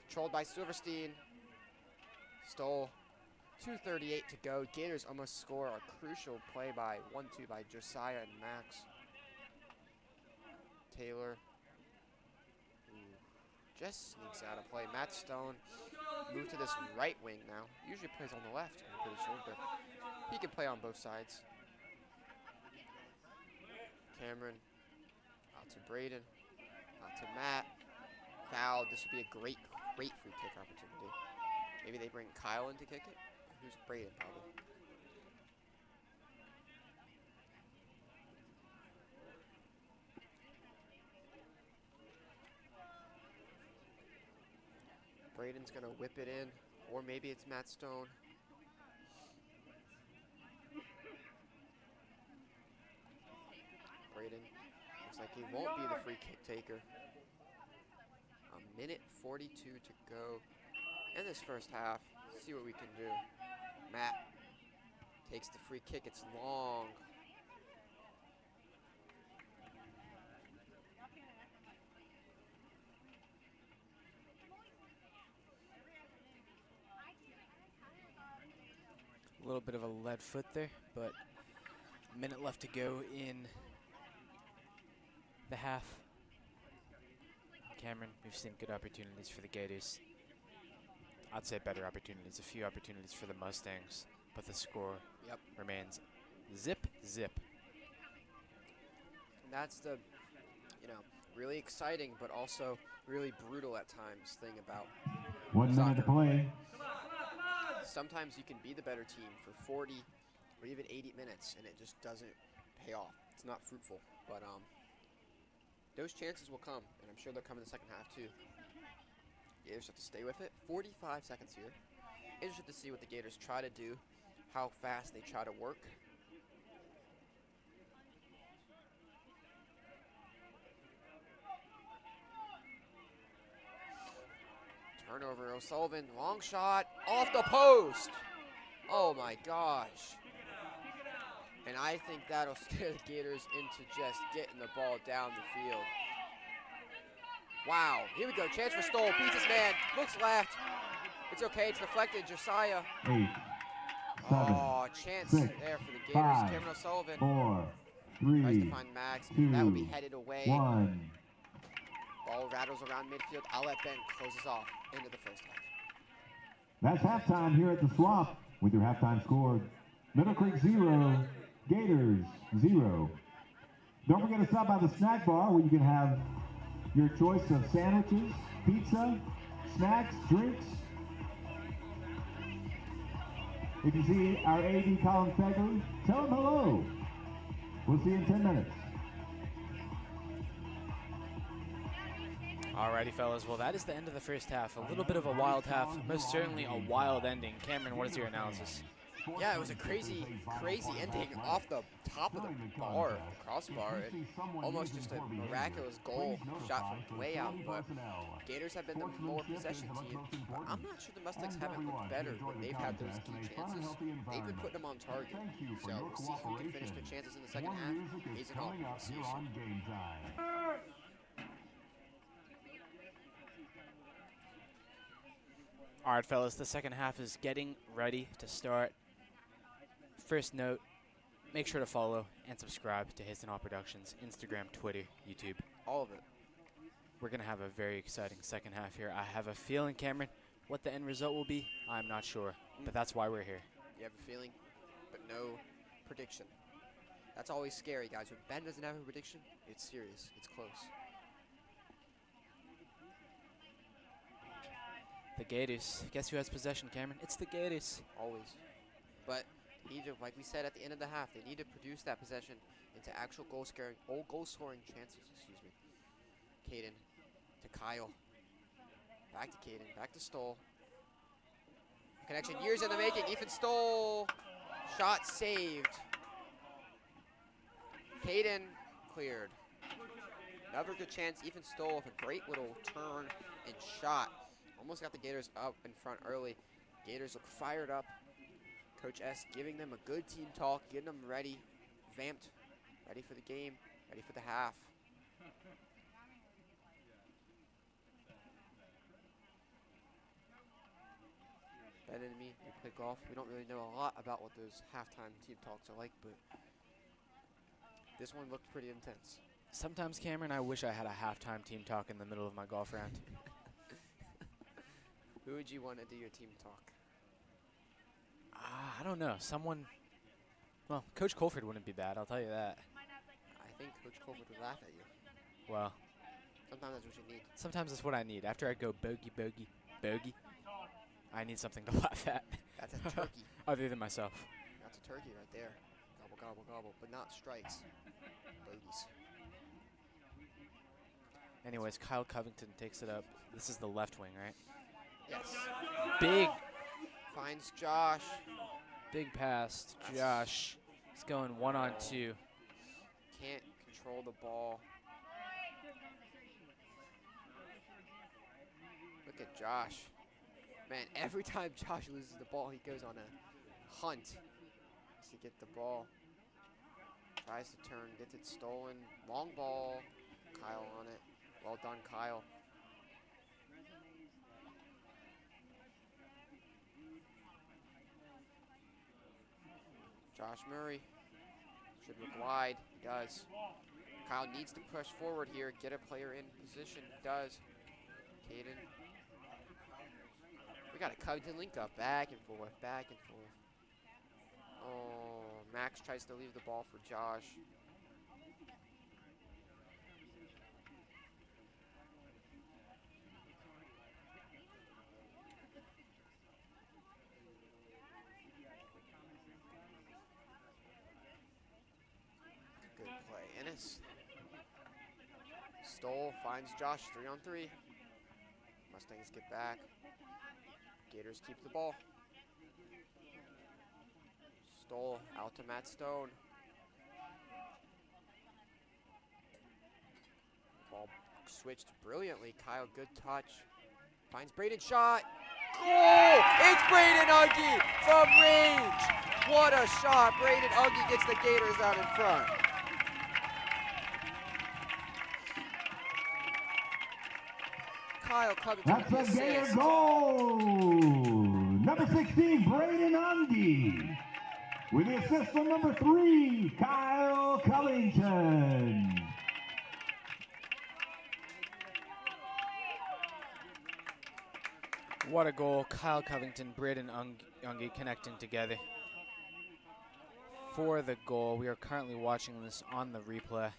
controlled by Silverstein. Stole, 2:38 to go. Gators almost score a crucial play by 1-2 by Josiah and Max. Taylor just sneaks out of play. Matt Stone moved to this right wing now. Usually plays on the left, I'm pretty sure, but he can play on both sides. Cameron out to Braden, out to Matt. Foul. This would be a great free kick opportunity. Maybe they bring Kyle in to kick it. Who's Braden, probably. Braden's gonna whip it in, or maybe it's Matt Stone. Braden looks like he won't be the free kick taker. A minute 42 to go in this first half. See what we can do. Matt takes the free kick. It's long. A little bit of a lead foot there, but a minute left to go in the half. Cameron, we've seen good opportunities for the Gators. I'd say better opportunities, a few opportunities for the Mustangs, but the score remains zip. And that's the, you know, really exciting, but also really brutal at times thing about 1 minute to play. Sometimes you can be the better team for 40 or even 80 minutes, and it just doesn't pay off. It's not fruitful, but those chances will come, and I'm sure they'll come in the second half too. Gators have to stay with it. 45 seconds here. Interested to see what the Gators try to do, how fast they try to work. Turnover, O'Sullivan, long shot, off the post. Oh my gosh. And I think that'll scare the Gators into just getting the ball down the field. Wow. Here we go. Chance for Stoll. Beats his man. Looks left. It's okay. It's deflected. Josiah. 8, 7, Oh, chance 6, there for the Gators. 5, Cameron O'Sullivan 4, tries to 3, find Max. 2, That will be headed away. 1. Ball rattles around midfield. Outlet Ben closes off into the first half. That's halftime here at the Swamp with your halftime score. Middle Creek 0, Gators 0. Don't forget to stop by the snack bar where you can have your choice of sandwiches, pizza, snacks, drinks. If you see our AD Colin Fegley, tell him hello. We'll see you in 10 minutes. Alrighty, fellas. Well, that is the end of the first half. A little bit of a wild half. Most certainly a wild ending. Cameron, what is your analysis? Yeah, it was a crazy ending off the top of the bar, the crossbar. And almost just a miraculous goal shot from way out. But Gators have been the more possession team. But I'm not sure the Mustangs haven't looked better when they've had those key chances. They've been putting them on target. So we'll see who can finish their chances in the second half. Hazen Hall, we'll see you soon. All right, fellas, the second half is getting ready to start. First note, make sure to follow and subscribe to Hazen Hall Productions, Instagram, Twitter, YouTube. All of it. We're going to have a very exciting second half here. I have a feeling, Cameron, what the end result will be, I'm not sure, but that's why we're here. You have a feeling, but no prediction. That's always scary, guys. When Ben doesn't have a prediction, it's serious. It's close. The Gators. Guess who has possession, Cameron? It's the Gators. Always. But need to, like we said at the end of the half, they need to produce that possession into actual goal scoring chances. Excuse me. Caden to Kyle. Back to Caden. Back to Stoll. Connection years in the making. Ethan Stoll. Shot saved. Caden cleared. Another good chance. Ethan Stoll with a great little turn and shot. Almost got the Gators up in front early. Gators look fired up. Coach S giving them a good team talk, getting them ready, vamped, ready for the game, ready for the half. Ben and me, we play golf. We don't really know a lot about what those halftime team talks are like, but this one looked pretty intense. Sometimes, Cameron, I wish I had a halftime team talk in the middle of my golf round. Who would you want to do your team talk? I don't know. Someone, well, Coach Colford wouldn't be bad, I'll tell you that. I think Coach Colford would laugh at you. Well, sometimes that's what you need. Sometimes that's what I need. After I go bogey, bogey, bogey, I need something to laugh at. That's a turkey. Other than myself. That's a turkey right there. Gobble, gobble, gobble, but not strikes. Bogeys. Anyways, Kyle Covington takes it up. This is the left wing, right? Yes. Big. Finds Josh. Big pass to Josh. He's going 1-on-2. Can't control the ball. Look at Josh. Man, every time Josh loses the ball, he goes on a hunt to get the ball. Tries to turn, gets it stolen. Long ball. Kyle on it. Well done, Kyle. Josh Murray should look wide. He does. Kyle needs to push forward here, get a player in position. He does. Caden. We got a Covington link up. Back and forth, back and forth. Oh, Max tries to leave the ball for Josh. Good play. Ennis. Stoll finds Josh 3-on-3. Mustangs get back. Gators keep the ball. Stoll out to Matt Stone. Ball switched brilliantly. Kyle, good touch. Finds Braden, shot. Goal! It's Braden Uggy from range. What a shot. Braden Uggy gets the Gators out in front. Kyle Covington That's with a the Gator assist. goal. Number 16, Braden Undy. With the assist from number 3, Kyle Covington. What a goal. Kyle Covington, Braden Ungi connecting together for the goal. We are currently watching this on the replay.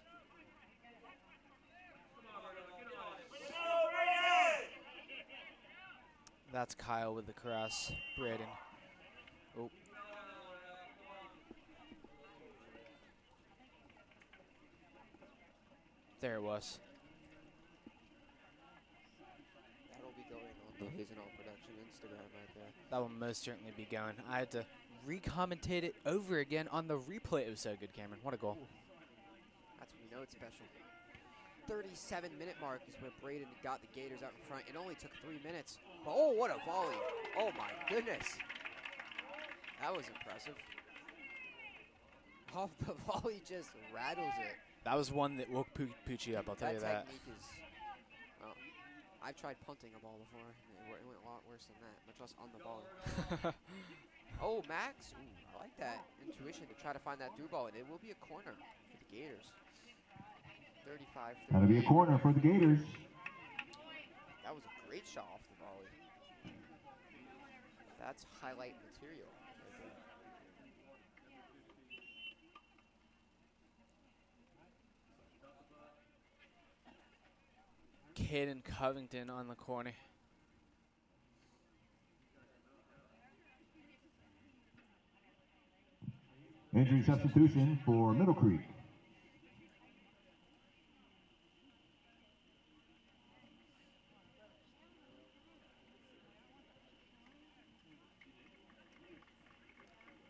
That's Kyle with the cross. Braden. Oh. There it was. That'll be going on the Hazen All Production Instagram right there. That will most certainly be going. I had to re-commentate it over again on the replay. It was so good, Cameron. What a goal. That's when you know it's special. 37-minute mark is when Braden got the Gators out in front. It only took 3 minutes. Oh, what a volley. Oh, my goodness. That was impressive. Oh, the volley just rattles it. That was one that woke Poochie up, I'll tell you that. Technique is, well, I've tried punting a ball before. It went a lot worse than that, much less on the ball. Oh, Max. Ooh, I like that intuition to try to find that through ball, and it will be a corner for the Gators. 35. That'll be a corner for the Gators. That was a great shot off the volley. That's highlight material right there. Caden Covington on the corner. Injury substitution for Middle Creek.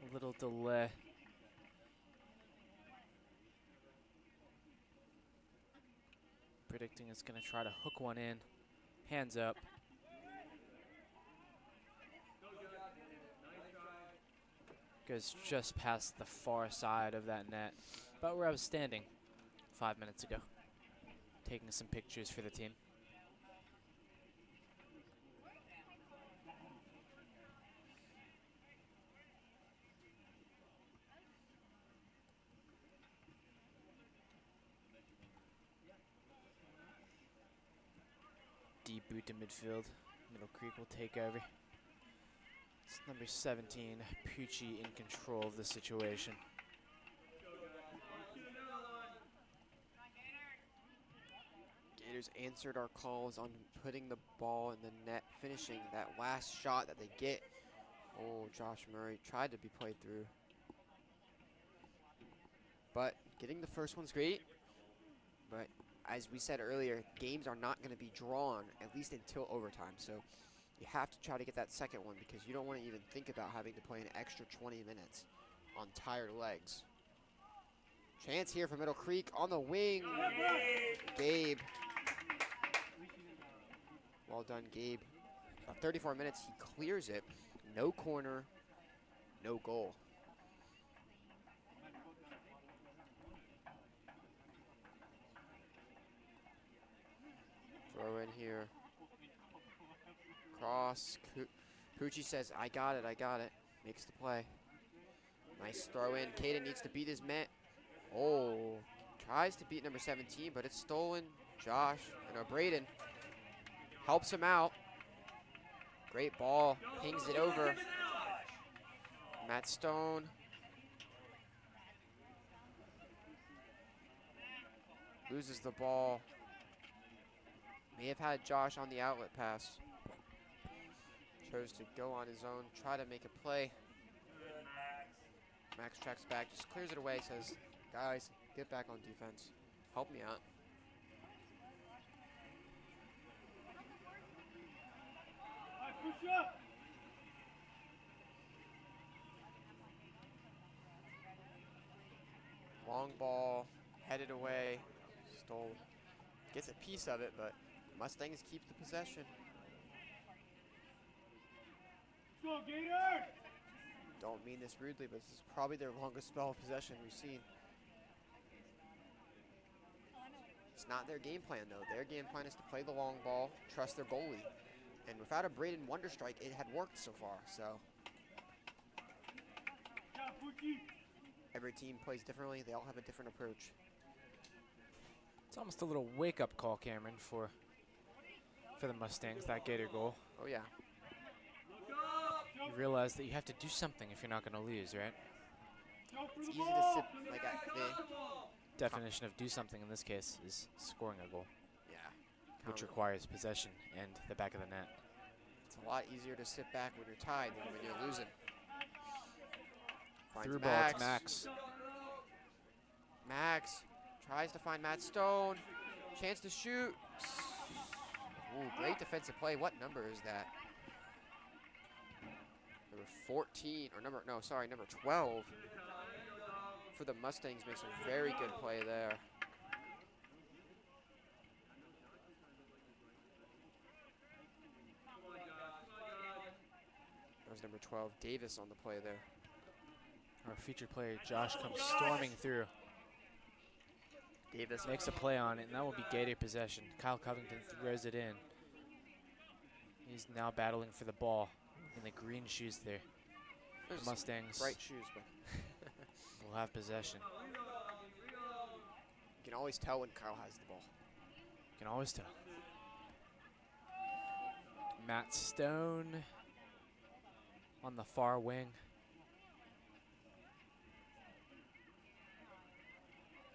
A little delay. Predicting it's going to try to hook one in. Hands up. Goes just past the far side of that net. About where I was standing 5 minutes ago. Taking some pictures for the team. Deep boot to midfield. Middle Creek will take over. It's number 17, Poochie in control of the situation. Gators answered our calls on putting the ball in the net, finishing that last shot that they get. Oh, Josh Murray tried to be played through. But getting the first one's great. But as we said earlier, games are not going to be drawn, at least until overtime. So you have to try to get that second one because you don't want to even think about having to play an extra 20 minutes on tired legs. Chance here for Middle Creek on the wing. Gabe. Well done, Gabe. 34 minutes, he clears it. No corner, no goal. Throw in here. Cross. Poochie says, I got it. Makes the play. Nice throw in. Caden needs to beat his man. Oh, tries to beat number 17, but it's stolen. Josh, Braden helps him out. Great ball. Pings it over. Matt Stone. Loses the ball. May have had Josh on the outlet pass. Chose to go on his own, try to make a play. Max tracks back, just clears it away, says, guys, get back on defense. Help me out. Push up. Long ball, headed away, stole. Gets a piece of it, but Mustangs keep the possession. Go, Gators! Don't mean this rudely, but this is probably their longest spell of possession we've seen. It's not their game plan, though. Their game plan is to play the long ball, trust their goalie. And without a Braden Wonderstrike, it had worked so far. So every team plays differently. They all have a different approach. It's almost a little wake-up call, Cameron, for the Mustangs, that Gator goal. Oh, yeah. You realize that you have to do something if you're not going to lose, right? It's easy to sit, like, the Definition of do something in this case is scoring a goal, yeah. which Count. requires possession and the back of the net. It's a lot easier to sit back when you're tied than when you're losing. Finds Through ball to Max. Max tries to find Matt Stone. Chance to shoot. Ooh, great defensive play. What number is that? Number 14, or number 12 for the Mustangs makes a very good play there. That was number 12, Davis, on the play there. Our featured player, Josh, comes storming through. Davis Makes a play on it, and that will be Gator possession. Kyle Covington throws it in. He's now battling for the ball in the green shoes there. The Mustangs bright shoes, but will have possession. you can always tell when Kyle has the ball. You can always tell. Matt Stone on the far wing.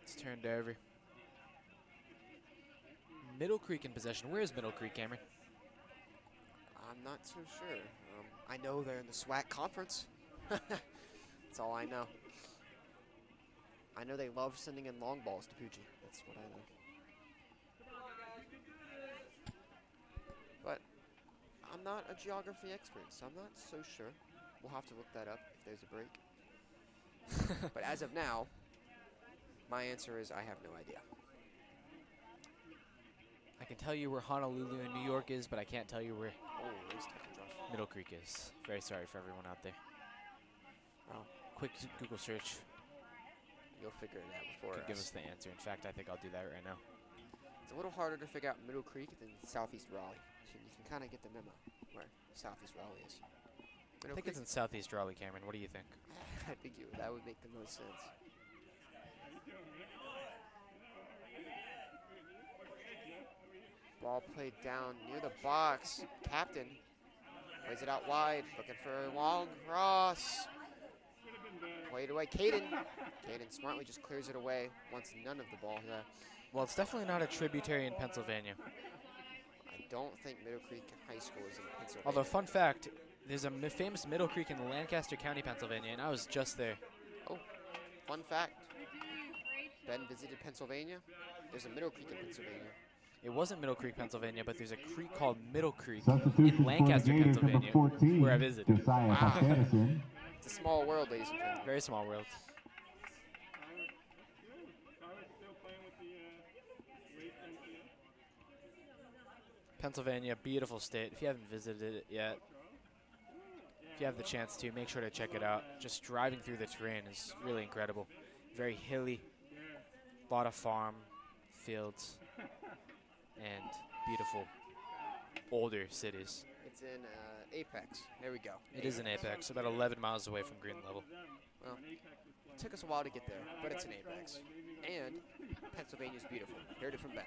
It's turned over. Middle Creek in possession. Where is Middle Creek, Cameron? I'm not so sure. I know they're in the SWAC conference. That's all I know. I know they love sending in long balls to Poochie. That's what I know. But I'm not a geography expert, so I'm not so sure. We'll have to look that up if there's a break. But as of now, my answer is I have no idea. I can tell you where Honolulu in New York is, but I can't tell you where Oh, nice tackle, Josh. Middle Creek is. Very sorry for everyone out there. Wow. Quick Google search You'll figure it out before could give us. us the answer. In fact, I think I'll do that right now. It's a little harder to figure out Middle Creek than Southeast Raleigh. So you can kind of get the memo where Southeast Raleigh is. I think it's in Southeast Raleigh, Cameron. What do you think? I think that would make the most sense. Ball played down near the box. Captain plays it out wide, looking for a long cross. Played away. Caden smartly just clears it away. Wants none of the ball there. Well, it's definitely not a tributary in Pennsylvania. I don't think Middle Creek High School is in Pennsylvania. Although, fun fact, there's a famous Middle Creek in Lancaster County, Pennsylvania, and I was just there. Oh, fun fact. Ben visited Pennsylvania. There's a Middle Creek in Pennsylvania. It wasn't Middle Creek, Pennsylvania, but there's a creek called Middle Creek Substitution in Lancaster, for the Gators, Pennsylvania, number 14, where I visited. Josiah Wow. Patterson. It's a small world, ladies and gentlemen. Very small world. Pennsylvania, beautiful state. If you haven't visited it yet, if you have the chance to, make sure to check it out. Just driving through the terrain is really incredible. Very hilly, a lot of farm fields, and beautiful older cities. It's in Apex. There we go. It is in Apex, about 11 miles away from green level. Well, it took us a while to get there, but it's in Apex. And Pennsylvania's beautiful. Heard it from Ben.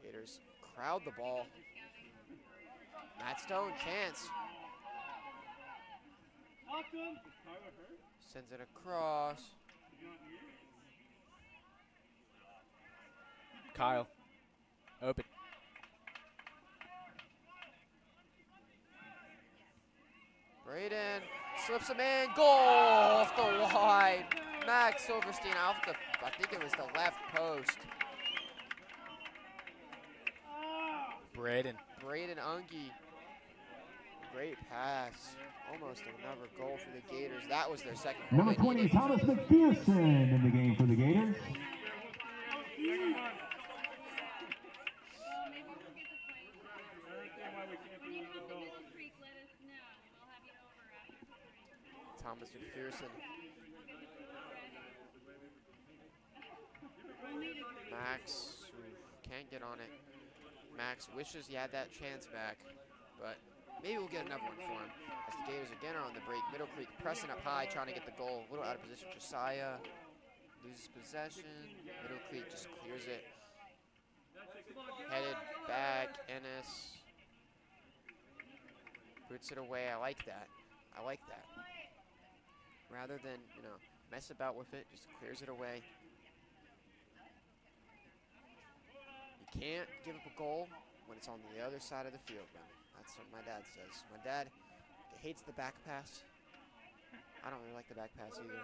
Gators crowd the ball. Matt Stone, chance. Sends it across. Kyle, open. Braden slips him in. Goal off the wide. Max Silverstein off the, I think it was the left post. Braden. Braden Unge. Great pass. Almost another goal for the Gators. That was their second goal. Number They 20, needed. Thomas McPherson in the game for the Gators. Thomas McPherson. Max can't get on it. Max wishes he had that chance back, but maybe we'll get another one for him. As the Gators again are on the break. Middle Creek pressing up high, trying to get the goal. A little out of position. Josiah loses possession. Middle Creek just clears it. Headed back. Ennis puts it away. I like that. I like that. Rather than, mess about with it, just clears it away. You can't give up a goal when it's on the other side of the field, man. That's what my dad says. My dad hates the back pass. I don't really like the back pass either.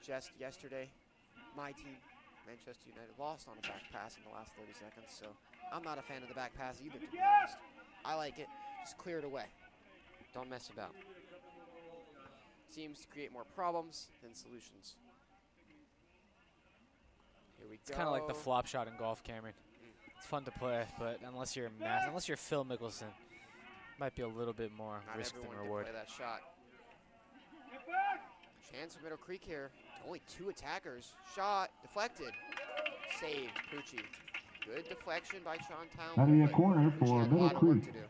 Just yesterday, my team, Manchester United, lost on a back pass in the last 30 seconds, so I'm not a fan of the back pass either, to be honest. I like it. Just clear it away. Don't mess about. Seems to create more problems than solutions. Here we go. It's kind of like the flop shot in golf, Cameron. It's fun to play, but unless you're Phil Mickelson, might be a little bit more Not risk than everyone reward. can play that shot. Get back! Chance for Middle Creek here. Only 2 attackers. Shot deflected. Saved. Pucci. Good deflection by Sean Townley. That'll be a but corner Pucci for had a Middle lot of work Creek. to do.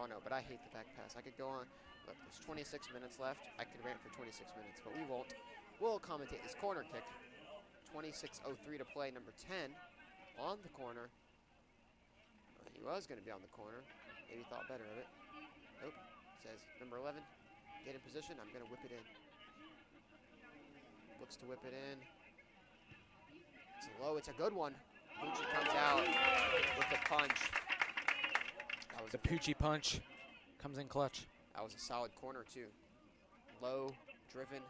Oh no, but I hate the back pass. I could go on. Look, there's 26 minutes left. I could rant for 26 minutes, but we won't. We'll commentate this corner kick. 26:03 to play. Number 10 on the corner. He was going to be on the corner. Maybe thought better of it. Nope. Says number 11. Get in position. I'm going to whip it in. Looks to whip it in. It's low. It's a good one. Pucci comes out with the punch. That was The Pucci punch comes in clutch. That was a solid corner, too. Low, driven.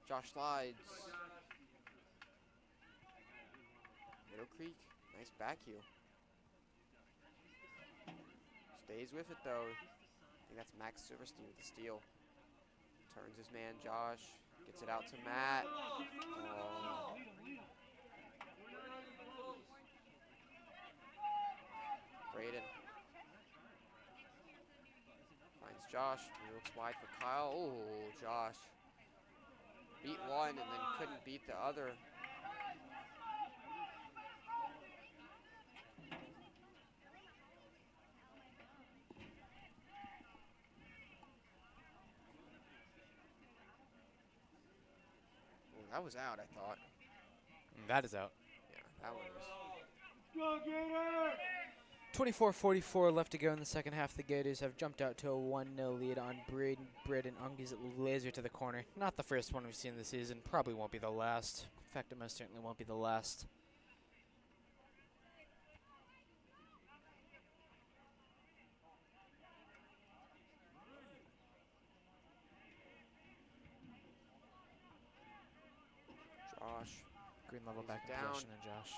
Josh slides. Middle Creek, nice back heel. Stays with it, though. I think that's Max Silverstein with the steal. Turns his man, Josh. Gets it out to Matt. Oh. Braden. Finds Josh. He looks wide for Kyle. Oh, Josh. Beat one and then couldn't beat the other. Oh, that was out, I thought. That is out. Yeah, that one was. Go Gators! 24:44 left to go in the second half. The Gators have jumped out to a 1-0 lead on Braden Unge's laser to the corner. Not the first one we've seen this season. Probably won't be the last. In fact, it most certainly won't be the last. Josh. Green level He's back in down. possession, and Josh.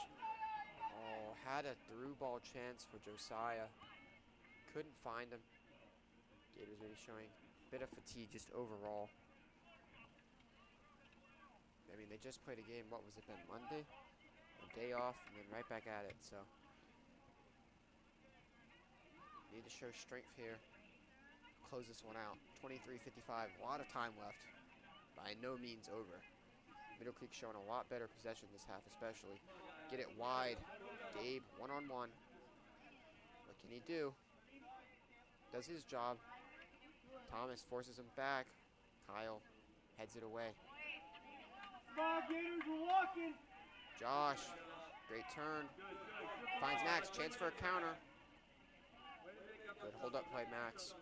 Oh, had a through ball chance for Josiah. Couldn't find him. Gators maybe showing a bit of fatigue just overall. I mean, they just played a game, what was it been, Monday? A day off, and then right back at it, so. Need to show strength here. Close this one out. 23:55, a lot of time left. By no means over. Middle Creek showing a lot better possession this half especially. Get it wide. Gabe, one-on-one. What can he do? Does his job. Thomas forces him back. Kyle heads it away. Come on, Gators, we're walking! Josh, great turn. Finds Max, chance for a counter. Good hold up play, Max.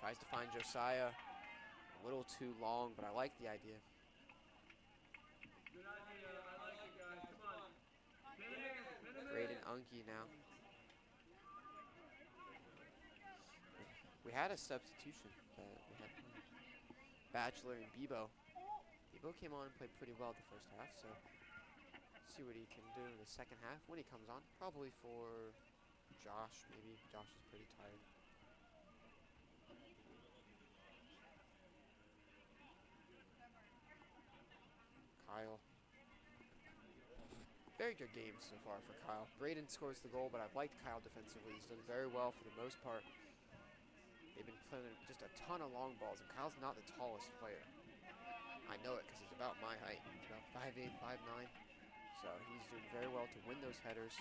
Tries to find Josiah. A little too long, but I like the idea. Braden Unge now. We had a substitution. We had Bachelor and Bebo. Bebo came on and played pretty well the first half, so see what he can do in the second half when he comes on. Probably for Josh, maybe. Josh is pretty tired. Kyle. Very good game so far for Kyle. Braden scores the goal, but I've liked Kyle defensively. He's done very well for the most part. They've been playing just a ton of long balls, and Kyle's not the tallest player. I know it because he's about my height. He's about 5'8", 5'9". So he's doing very well to win those headers,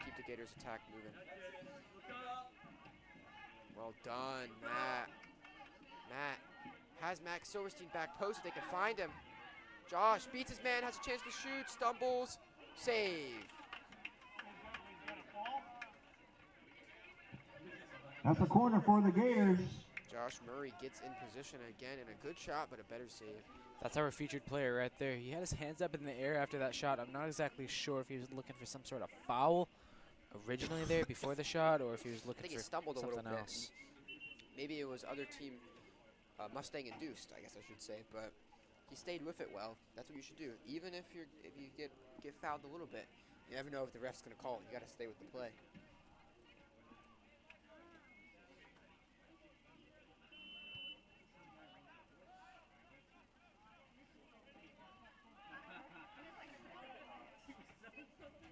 keep the Gators' attack moving. Well done, Matt. Matt has Max Silverstein back post. They can find him. Josh beats his man, has a chance to shoot, stumbles, save. That's a corner for the Gators. Josh Murray gets in position again, and a good shot, but a better save. That's our featured player right there. He had his hands up in the air after that shot. I'm not exactly sure if he was looking for some sort of foul originally there before the shot, or if he was I looking think he for stumbled a little something bit. else. Maybe it was other team Mustang induced, I guess I should say, but he stayed with it well. That's what you should do. Even if you get fouled a little bit, you never know if the ref's gonna call it. You gotta stay with the play.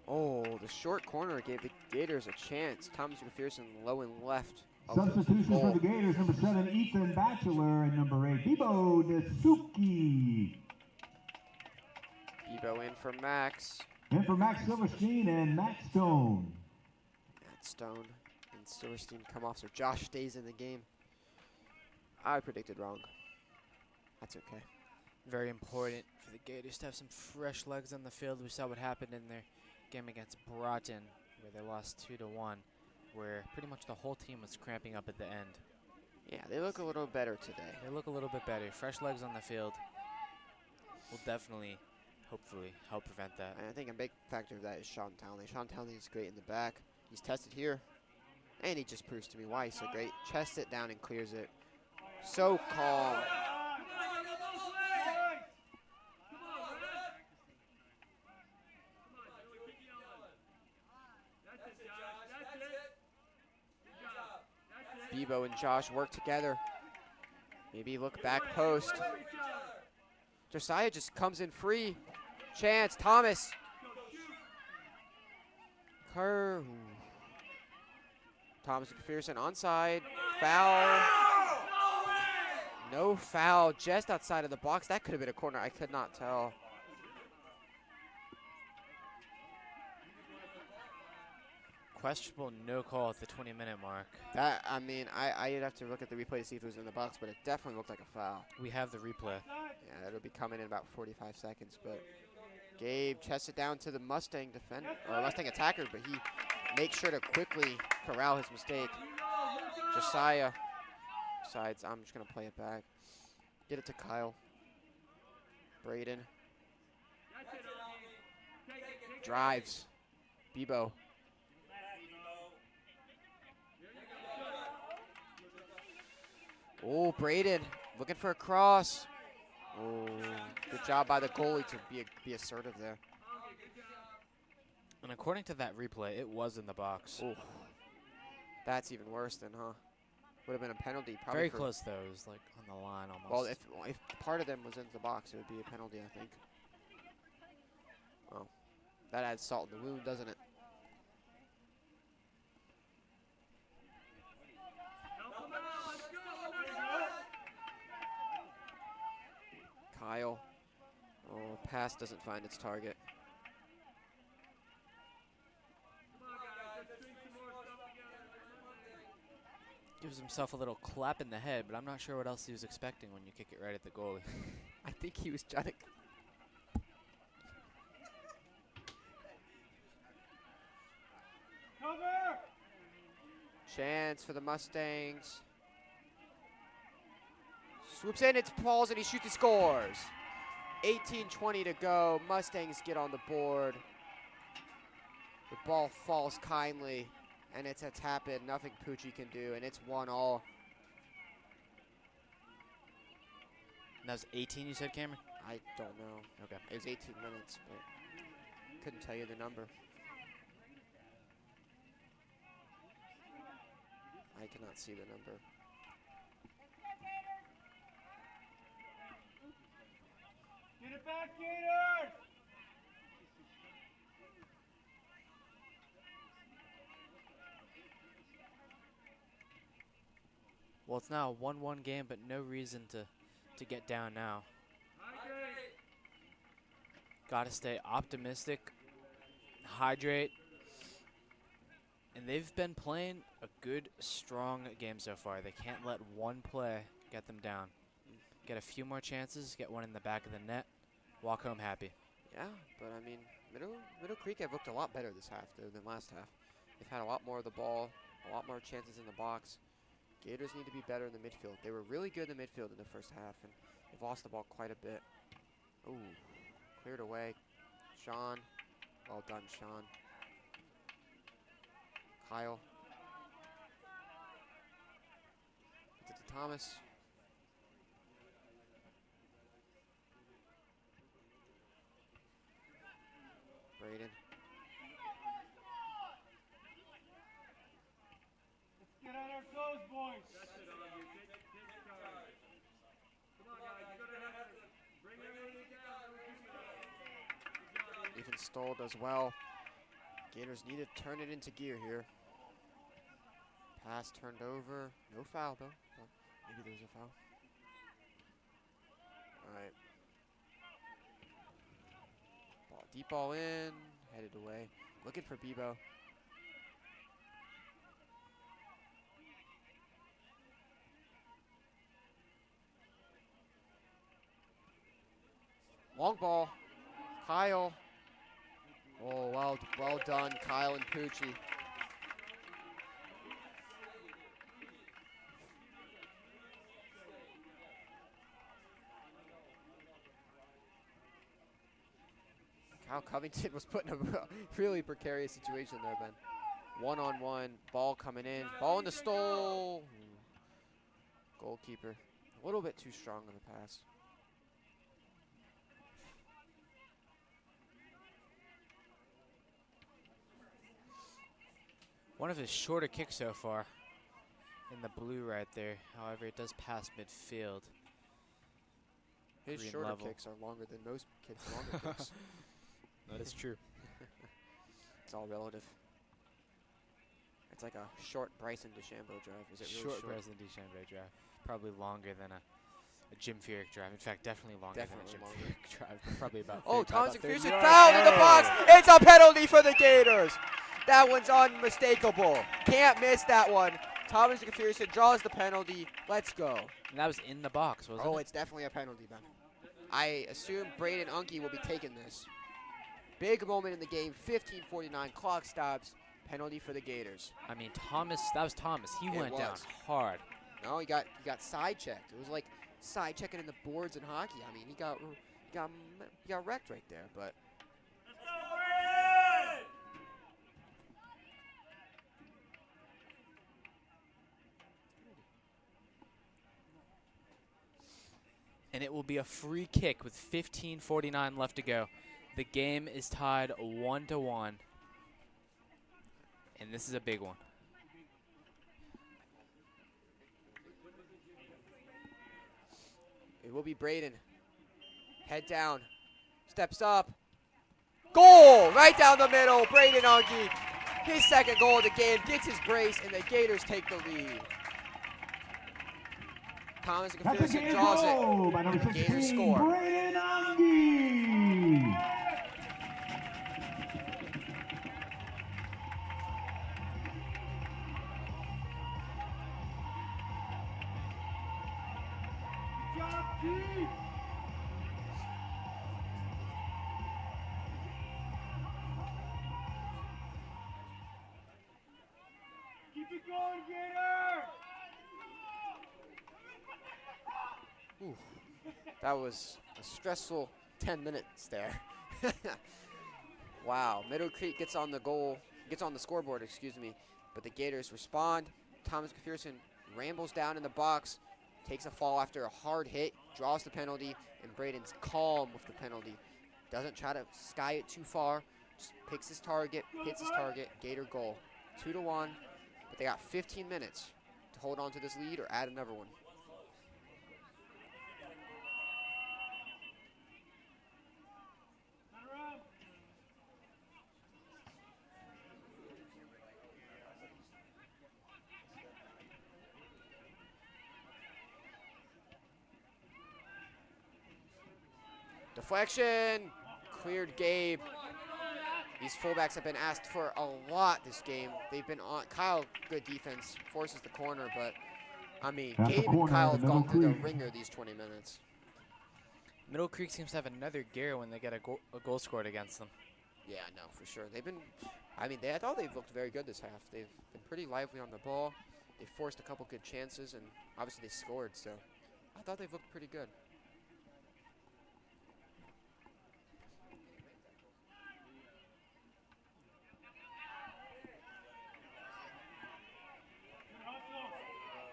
Oh, the short corner gave the Gators a chance. Thomas McPherson low and left. of the Substitutions for goal. the Gators, number 7, Ethan Batchelor, and number 8, Bibo Dasuki. Bebo in for Max. In for Max Silverstein and Matt Stone. Matt Stone and Silverstein come off, so Josh stays in the game. I predicted wrong. That's okay. Very important for the Gators to have some fresh legs on the field. We saw what happened in their game against Broughton, where they lost 2-1, where pretty much the whole team was cramping up at the end. Yeah, they look a little better today. They look a little bit better. Fresh legs on the field will definitely, hopefully, help prevent that. And I think a big factor of that is Sean Townley. Sean Townley is great in the back. He's tested here, and he just proves to me why he's so great. Chests it down and clears it. So calm. Bebo and Josh work together. Maybe look back post. Josiah just comes in free. Chance, Thomas. Thomas McPherson onside. Foul. No foul, just outside of the box. That could have been a corner. I could not tell. Questionable no call at the 20-minute mark. That, I mean, I'd have to look at the replay to see if it was in the box, but it definitely looked like a foul. We have the replay. Yeah, it'll be coming in about 45 seconds, but Gabe chests it down to the Mustang defender, or Mustang attacker, but he makes sure to quickly corral his mistake. Josiah decides, I'm just gonna play it back. Get it to Kyle. Braden. Drives. Bebo. Oh, Braden looking for a cross. Oh, good job by the goalie to be assertive there. And according to that replay, it was in the box. Oh, that's even worse than, huh? Would have been a penalty. Probably Very for, close, though. It was like on the line almost. Well, if part of them was in the box, it would be a penalty, I think. Well, that adds salt in the wound, doesn't it? Kyle. Oh, pass doesn't find its target. Gives himself a little clap in the head, but I'm not sure what else he was expecting when you kick it right at the goalie. I think he was trying to. Cover! Chance for the Mustangs. Swoops in, it's Pauls, and he shoots and scores. 18:20 to go. Mustangs get on the board. The ball falls kindly, and it's a tap in. Nothing Poochie can do, and it's 1-all. And that was 18, you said, Cameron? I don't know. Okay. It was 18 minutes, but couldn't tell you the number. I cannot see the number. Get it back, Gators! Well, it's now a 1-1 game, but no reason to get down now. Got to stay optimistic, hydrate, and they've been playing a good, strong game so far. They can't let one play get them down. Get a few more chances, get one in the back of the net, walk home happy. Yeah, but I mean, Middle Creek have looked a lot better this half than last half. They've had a lot more of the ball, a lot more chances in the box. Gators need to be better in the midfield. They were really good in the midfield in the first half, and they've lost the ball quite a bit. Ooh, cleared away. Sean, well done, Sean. Kyle. Gets it to Thomas. Braden. Let's get on our toes, boys. That's it, Augie. Take charge. Come on, guys. You're going to have to bring everything down. Ethan Stoll does well. Gators need to turn it into gear here. Pass turned over. No foul, though. Oh, maybe there's a foul. All right. Deep ball in, headed away. Looking for Bebo. Long ball. Kyle. Oh, well done, Kyle and Pucci. Kyle Covington was put in a really precarious situation there, Ben. One-on-one, ball coming in. Ball in the stole. Goalkeeper. A little bit too strong on the pass. One of his shorter kicks so far in the blue right there. However, it does pass midfield. His Green shorter level. kicks are longer than most kids' longer kicks. That is true. It's all relative. It's like a short Bryson DeChambeau drive. Is it really Short short? President DeChambeau drive. Probably longer than a Jim Furyk drive. In fact, definitely longer Definitely than a longer. Jim Furyk drive. Probably about Oh, 30 Thomas about 30 McPherson yards. fouled in the box. Hey! It's a penalty for the Gators. That one's unmistakable. Can't miss that one. Thomas McPherson draws the penalty. Let's go. And that was in the box, wasn't Oh, it? it's definitely a penalty, Ben. I assume Braden Unke will be taking this. Big moment in the game. 15:49. Clock stops. Penalty for the Gators. I mean, Thomas, that was Thomas. He It went down was. hard. No, he got side checked. It was like side checking in the boards in hockey. I mean, he got wrecked right there. But And it will be a free kick with 15:49 left to go. The game is tied 1-1. And this is a big one. it will be Braden. Head down. Steps up. Goal! Right down the middle. Braden Unke. His second goal of the game. Gets his brace, and the Gators take the lead. Thomas That's a McPherson Gator draws goal it. by number Gators 16, score. Braden Unge. Good job, team. Keep it going, Gator. That was a stressful 10 minutes there. Wow, Middle Creek gets on the scoreboard, excuse me, but the Gators respond. Thomas McPherson rambles down in the box, takes a fall after a hard hit, draws the penalty, and Braden's calm with the penalty. Doesn't try to sky it too far, just picks his target, hits his target, Gator goal. 2-1, but they got 15 minutes to hold on to this lead or add another one. Turn around. Deflection. Cleared Gabe. These fullbacks have been asked for a lot this game. They've been on. Kyle, good defense, forces the corner, but I mean, That's a Gabe and corner, Kyle have Middle gone through the Creek. ringer these 20 minutes. Middle Creek seems to have another gear when they get a goal scored against them. Yeah, no, for sure. They've been, I mean, I thought they've looked very good this half. They've been pretty lively on the ball. They forced a couple good chances, and obviously they scored, so I thought they've looked pretty good.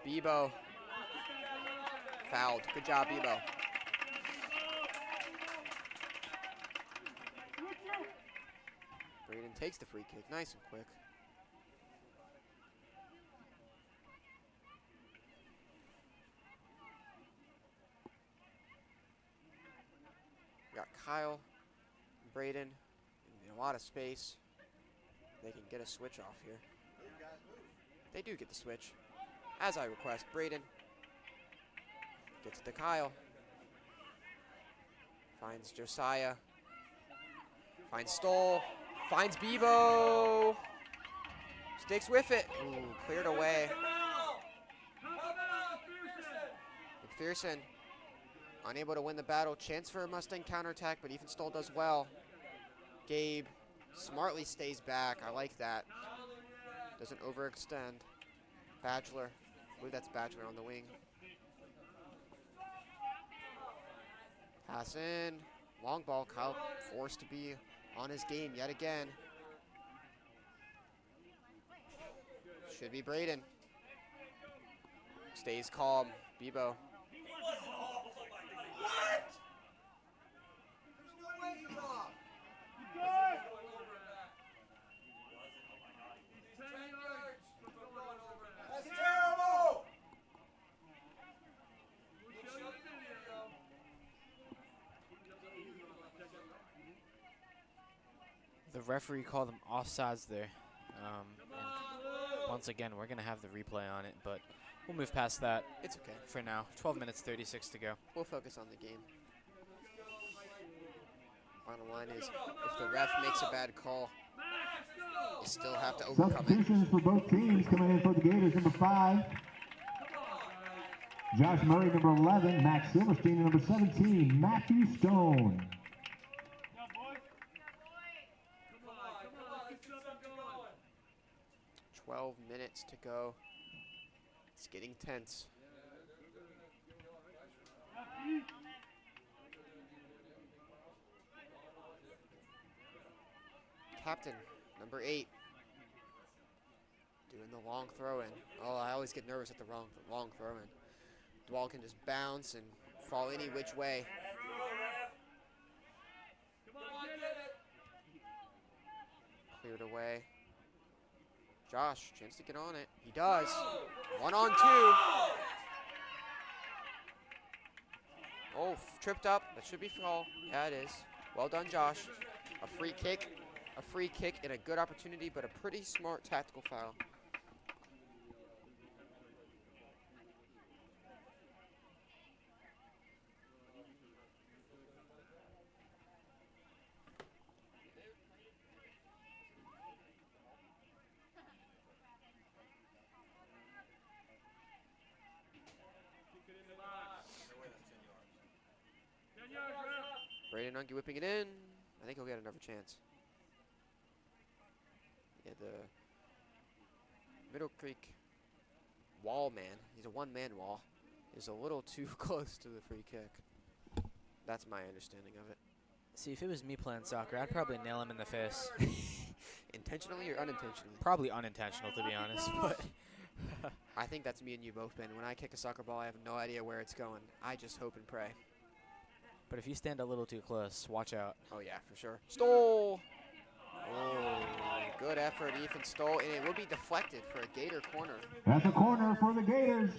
Bebo. Fouled. Good job, Bebo. Braden takes the free kick. Nice and quick. We got Kyle, Braden, in a lot of space. They can get a switch off here. They do get the switch. As I request, Braden gets it to Kyle. Finds Josiah. Finds Stoll. Finds Bebo. Sticks with it. Ooh, cleared away. McPherson unable to win the battle. Chance for a Mustang counterattack, but Ethan Stoll does well. Gabe smartly stays back. I like that. Doesn't overextend. Bachelor. I believe that's Bachelor on the wing. Pass in. Long ball. Kyle forced to be on his game yet again. Should be Braden. Stays calm. Bebo. The referee called them offsides there. And once again, we're going to have the replay on it, but we'll move past that It's okay. for now. 12 minutes, 36 to go. We'll focus on the game. Bottom line is, if the ref makes a bad call, you still have to overcome it. Substitutions for both teams coming in for the Gators. Number 5, Josh Murray. Number 11, Max Silverstein. And number 17, Matthew Stone. 12 minutes to go. It's getting tense. Captain, number 8. Doing the long throw in. Oh, I always get nervous at the long throw in. The ball can just bounce and fall any which way. Cleared away. Josh, chance to get on it. He does. 1-on-2. Oh, tripped up. That should be foul. Yeah, it is. Well done, Josh. A free kick. A free kick and a good opportunity, but a pretty smart tactical foul. Braden Unke whipping it in. I think he'll get another chance. Yeah, the Middle Creek wall man, he's a one-man wall, is a little too close to the free kick. That's my understanding of it. See, if it was me playing soccer, I'd probably nail him in the face. Intentionally or unintentionally? Probably unintentional, to be honest, but I think that's me and you both, Ben. When I kick a soccer ball, I have no idea where it's going. I just hope and pray. but if you stand a little too close, watch out. Oh, yeah, for sure. Stoll! Oh, good effort, Ethan Stoll, and it will be deflected for a Gator corner. That's a corner for the Gators.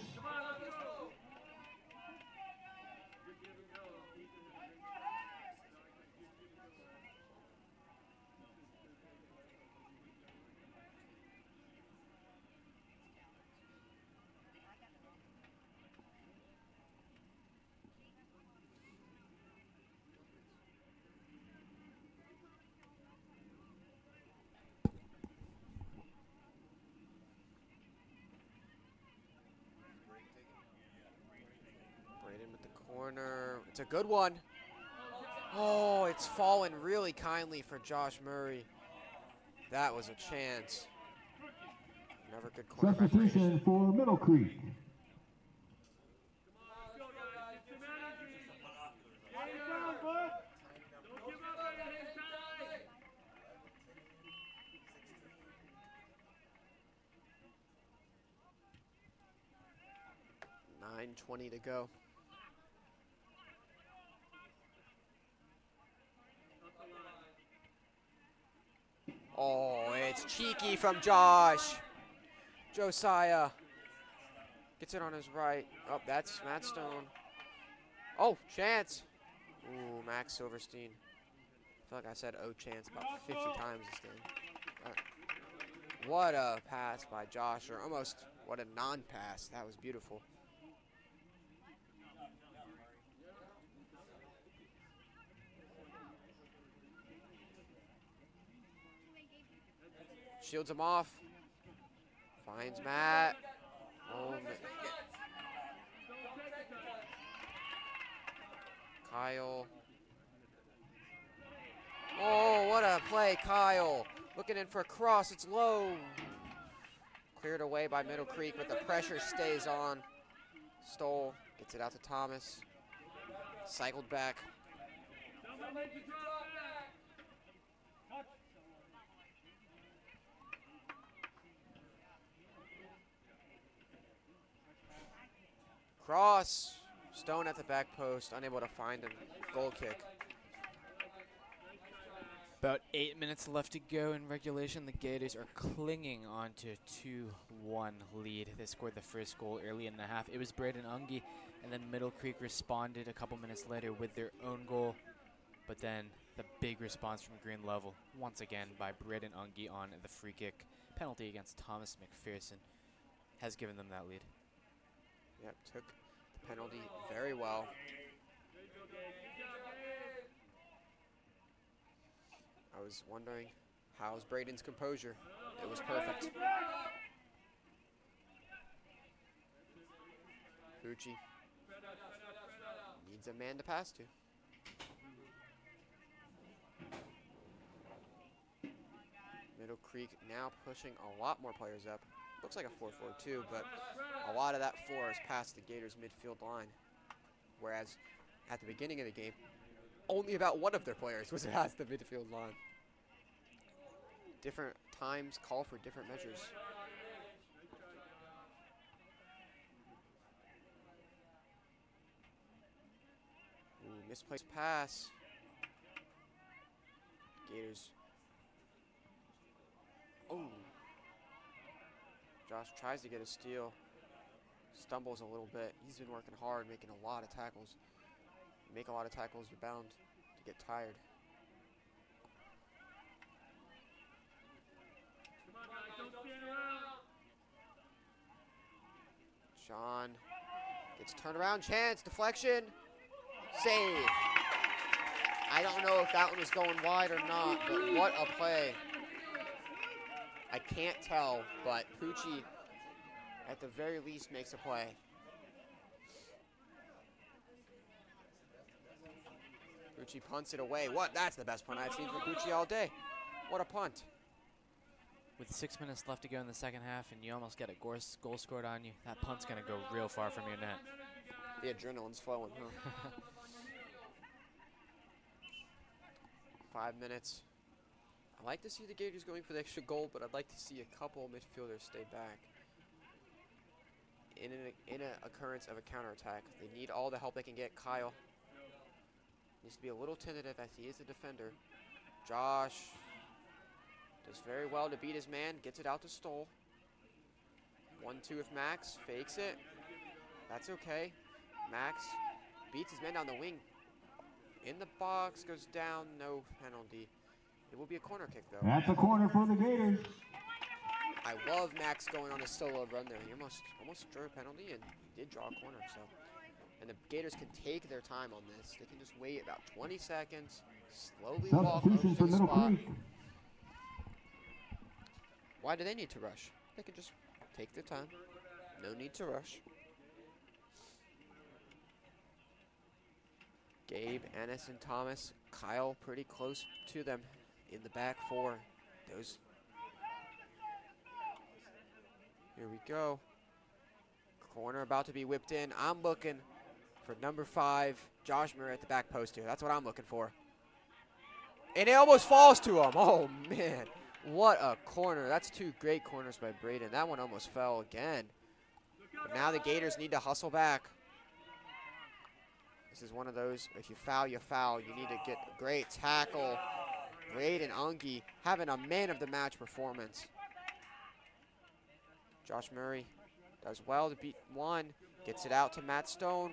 Corner. It's a good one. Oh, it's fallen really kindly for Josh Murray. That was a chance. Never good corner preparation. Substitution for Middle Creek. Let's go, guys. Systematically. Stay down, bud. Don't give up on it. Hang tight. 9:20 to go. Oh, it's cheeky from Josh. Josiah gets it on his right. Oh, that's Matt Stone. Oh, chance. Ooh, Max Silverstein. I feel like I said oh chance about 50 times this game. What a pass by Josh, or almost what a non-pass. That was beautiful. Shields him off. Finds Matt. Oh, Kyle. Oh, what a play, Kyle. Looking in for a cross. It's low. Cleared away by Middle Creek, but the pressure stays on. Stoll gets it out to Thomas. Cycled back. Cross. Stone at the back post, unable to find him. Goal kick. About 8 minutes left to go in regulation. The Gators are clinging on to a 2-1 lead. They scored the first goal early in the half. It was Braden Unge, and then Middle Creek responded a couple minutes later with their own goal. But then the big response from Green Level, once again by Braden Unge on the free kick penalty against Thomas McPherson, has given them that lead. Yep, took the penalty very well. I was wondering, how's Braden's composure? It was perfect. Pucci needs a man to pass to. Middle Creek now pushing a lot more players up. Looks like a 4-4-2, but a lot of that 4 is past the Gators' midfield line. Whereas at the beginning of the game, only about one of their players was past the midfield line. Different times call for different measures. Ooh, misplaced pass. Gators. Oh. Josh tries to get a steal. Stumbles a little bit. He's been working hard, making a lot of tackles. You make a lot of tackles, you're bound to get tired. Sean gets turned around, chance, deflection, save. I don't know if that one was going wide or not, but what a play. I can't tell, but Pucci at the very least makes a play. Pucci punts it away. What? That's the best punt I've seen from Pucci all day. What a punt. With 6 minutes left to go in the second half and you almost get a goal scored on you, that punt's going to go real far from your net. The adrenaline's flowing, huh? 5 minutes. I like to see the Gators going for the extra goal, but I'd like to see a couple midfielders stay back. In an occurrence of a counterattack, they need all the help they can get. Kyle needs to be a little tentative as he is a defender. Josh does very well to beat his man, gets it out to Stoll. 1-2 with Max, fakes it. That's okay. Max beats his man down the wing. In the box, goes down, no penalty. It will be a corner kick, though. That's a corner for the Gators. I love Max going on a solo run there. He almost drew a penalty and did draw a corner. So, and the Gators can take their time on this. They can just wait about 20 seconds, slowly walk over Substitution to for the Middle spot. Creek. Why do they need to rush? They can just take their time. No need to rush. Gabe, Ennis, and Thomas. Kyle pretty close to them in the back four. Those. Here we go. Corner about to be whipped in. I'm looking for number 5, Josh Murray at the back post here. That's what I'm looking for. And it almost falls to him. Oh, man. What a corner. That's 2 great corners by Braden. That one almost fell again. But now the Gators need to hustle back. This is one of those, if you foul, you foul. You need to get a great tackle. Braden Unge having a man-of-the-match performance. Josh Murray does well to beat one. Gets it out to Matt Stone.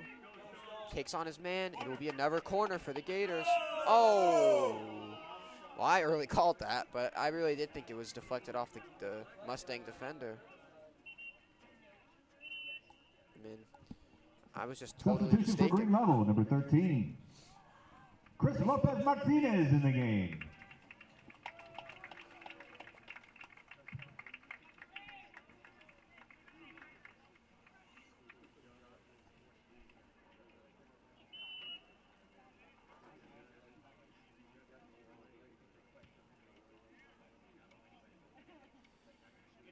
Takes on his man. It will be another corner for the Gators. Oh! Well, I early called that, but I really did think it was deflected off the Mustang defender. I mean, I was just totally Substitution for mistaken. Green Level, number 13. Chris Lopez Martinez in the game.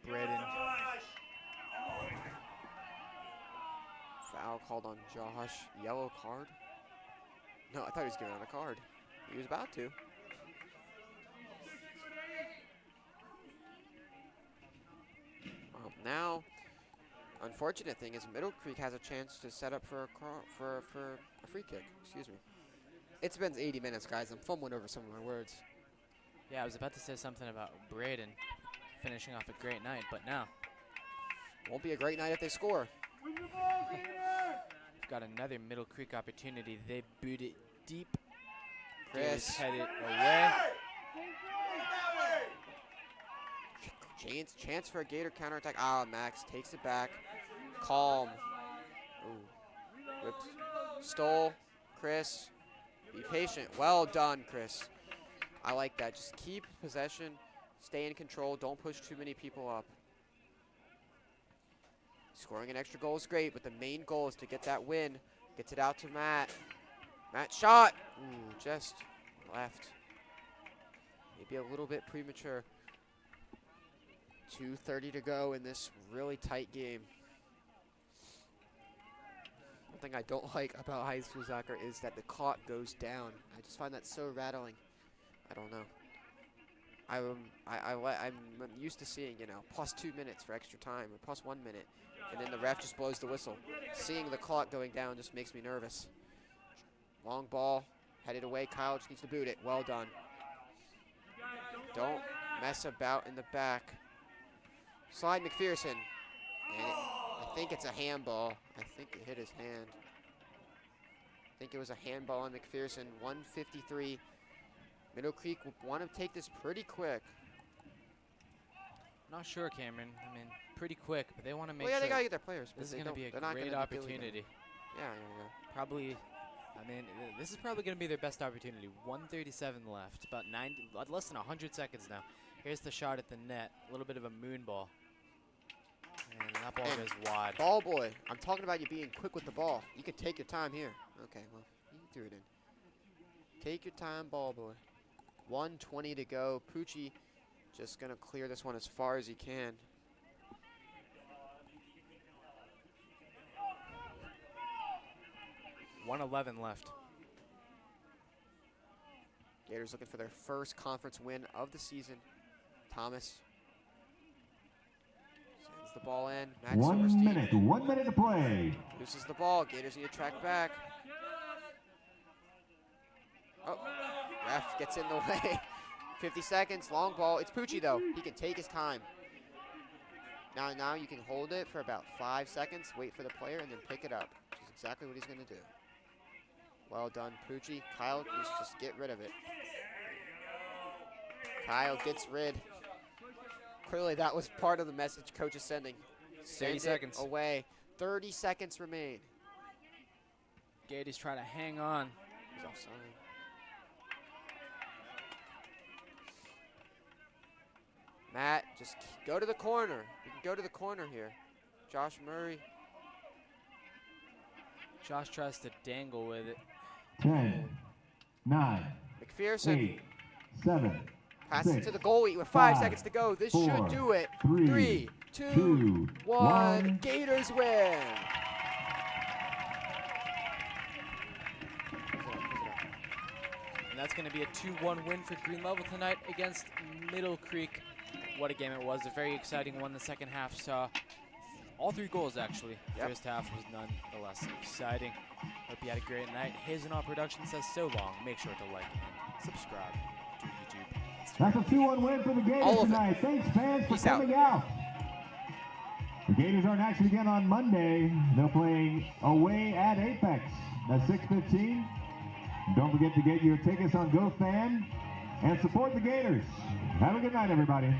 Braden. Foul called on Josh. Yellow card? No, I thought he was giving out a card. He was about to. Now, unfortunate thing is Middle Creek has a chance to set up for a free kick. Excuse me. It's been 80 minutes, guys. I'm fumbling over some of my words. Yeah, I was about to say something about Braden finishing off a great night, but now Won't be a great night if they score. Win the ball, Gators! we've got another Middle Creek opportunity. They boot it deep. Chris. Gators head it away. Chance for a Gator counterattack. Ah, Max takes it back. Calm. Ooh. Whipped. Stole. Chris. Be patient. Well done, Chris. I like that. Just keep possession. Stay in control. Don't push too many people up. Scoring an extra goal is great, but the main goal is to get that win. Gets it out to Matt. Matt shot. Ooh, just left. Maybe a little bit premature. 2:30 to go in this really tight game. One thing I don't like about high school soccer is that the clock goes down. I just find that so rattling. I don't know. I'm used to seeing, you know, plus 2 minutes for extra time or plus 1 minute, and then the ref just blows the whistle. Seeing the clock going down just makes me nervous. Long ball, headed away. Kyle just needs to boot it. Well done. Don't mess about in the back. Slide McPherson. And I think it's a handball. I think it hit his hand. I think it was a handball on McPherson. 1:53. Middle Creek will want to take this pretty quick. Not sure, Cameron. I mean, pretty quick, but they want to make Well, yeah, sure they got to get their players. but this is they going to don't- be they're a not great gonna be doing it. opportunity. Yeah. Probably, I mean, this is probably going to be their best opportunity. 1:37 left, about less than 100 seconds now. Here's the shot at the net, a little bit of a moon ball. And that ball And goes wide. Ball boy, I'm talking about you being quick with the ball. You can take your time here. Okay, well, you threw it in. Take your time, ball boy. 1:20 to go. Pucci just going to clear this one as far as he can. .111 left. Gators looking for their first conference win of the season. Thomas sends the ball in. Max 1 Silverstein minute, 1 minute to play. loses the ball. Gators need to track back. Oh, ref gets in the way. 50 seconds, long ball. It's Pucci though. He can take his time. Now you can hold it for about 5 seconds, wait for the player, and then pick it up, which is exactly what he's going to do. Well done, Pucci. Kyle needs to just get rid of it. Kyle gets rid. Clearly that was part of the message coach is sending. 30 Send it seconds. away. 30 seconds remain. Gators trying to hang on. He's offside. Matt, just go to the corner. You can go to the corner here. Josh Murray. Josh tries to dangle with it. 10, 9, McPherson 8, 7, passes 6, to the goalie with 5 5, seconds to go. This 4, should do it. 3, 3, 2, 2, 1. 1. Gators win. And that's going to be a 2-1 win for Green Level tonight against Middle Creek. What a game it was. A very exciting one. The second half saw all 3 goals, actually. Yep. First half was nonetheless exciting. Hope you had a great night. His and All Production says so long. Make sure to like and subscribe to YouTube. That's a 2-1 win for the Gators All of it. tonight. Thanks, fans, for Peace out. coming out. The Gators are in action again on Monday. They're playing away at Apex at 6:15. Don't forget to get your tickets on GoFan and support the Gators. Have a good night, everybody.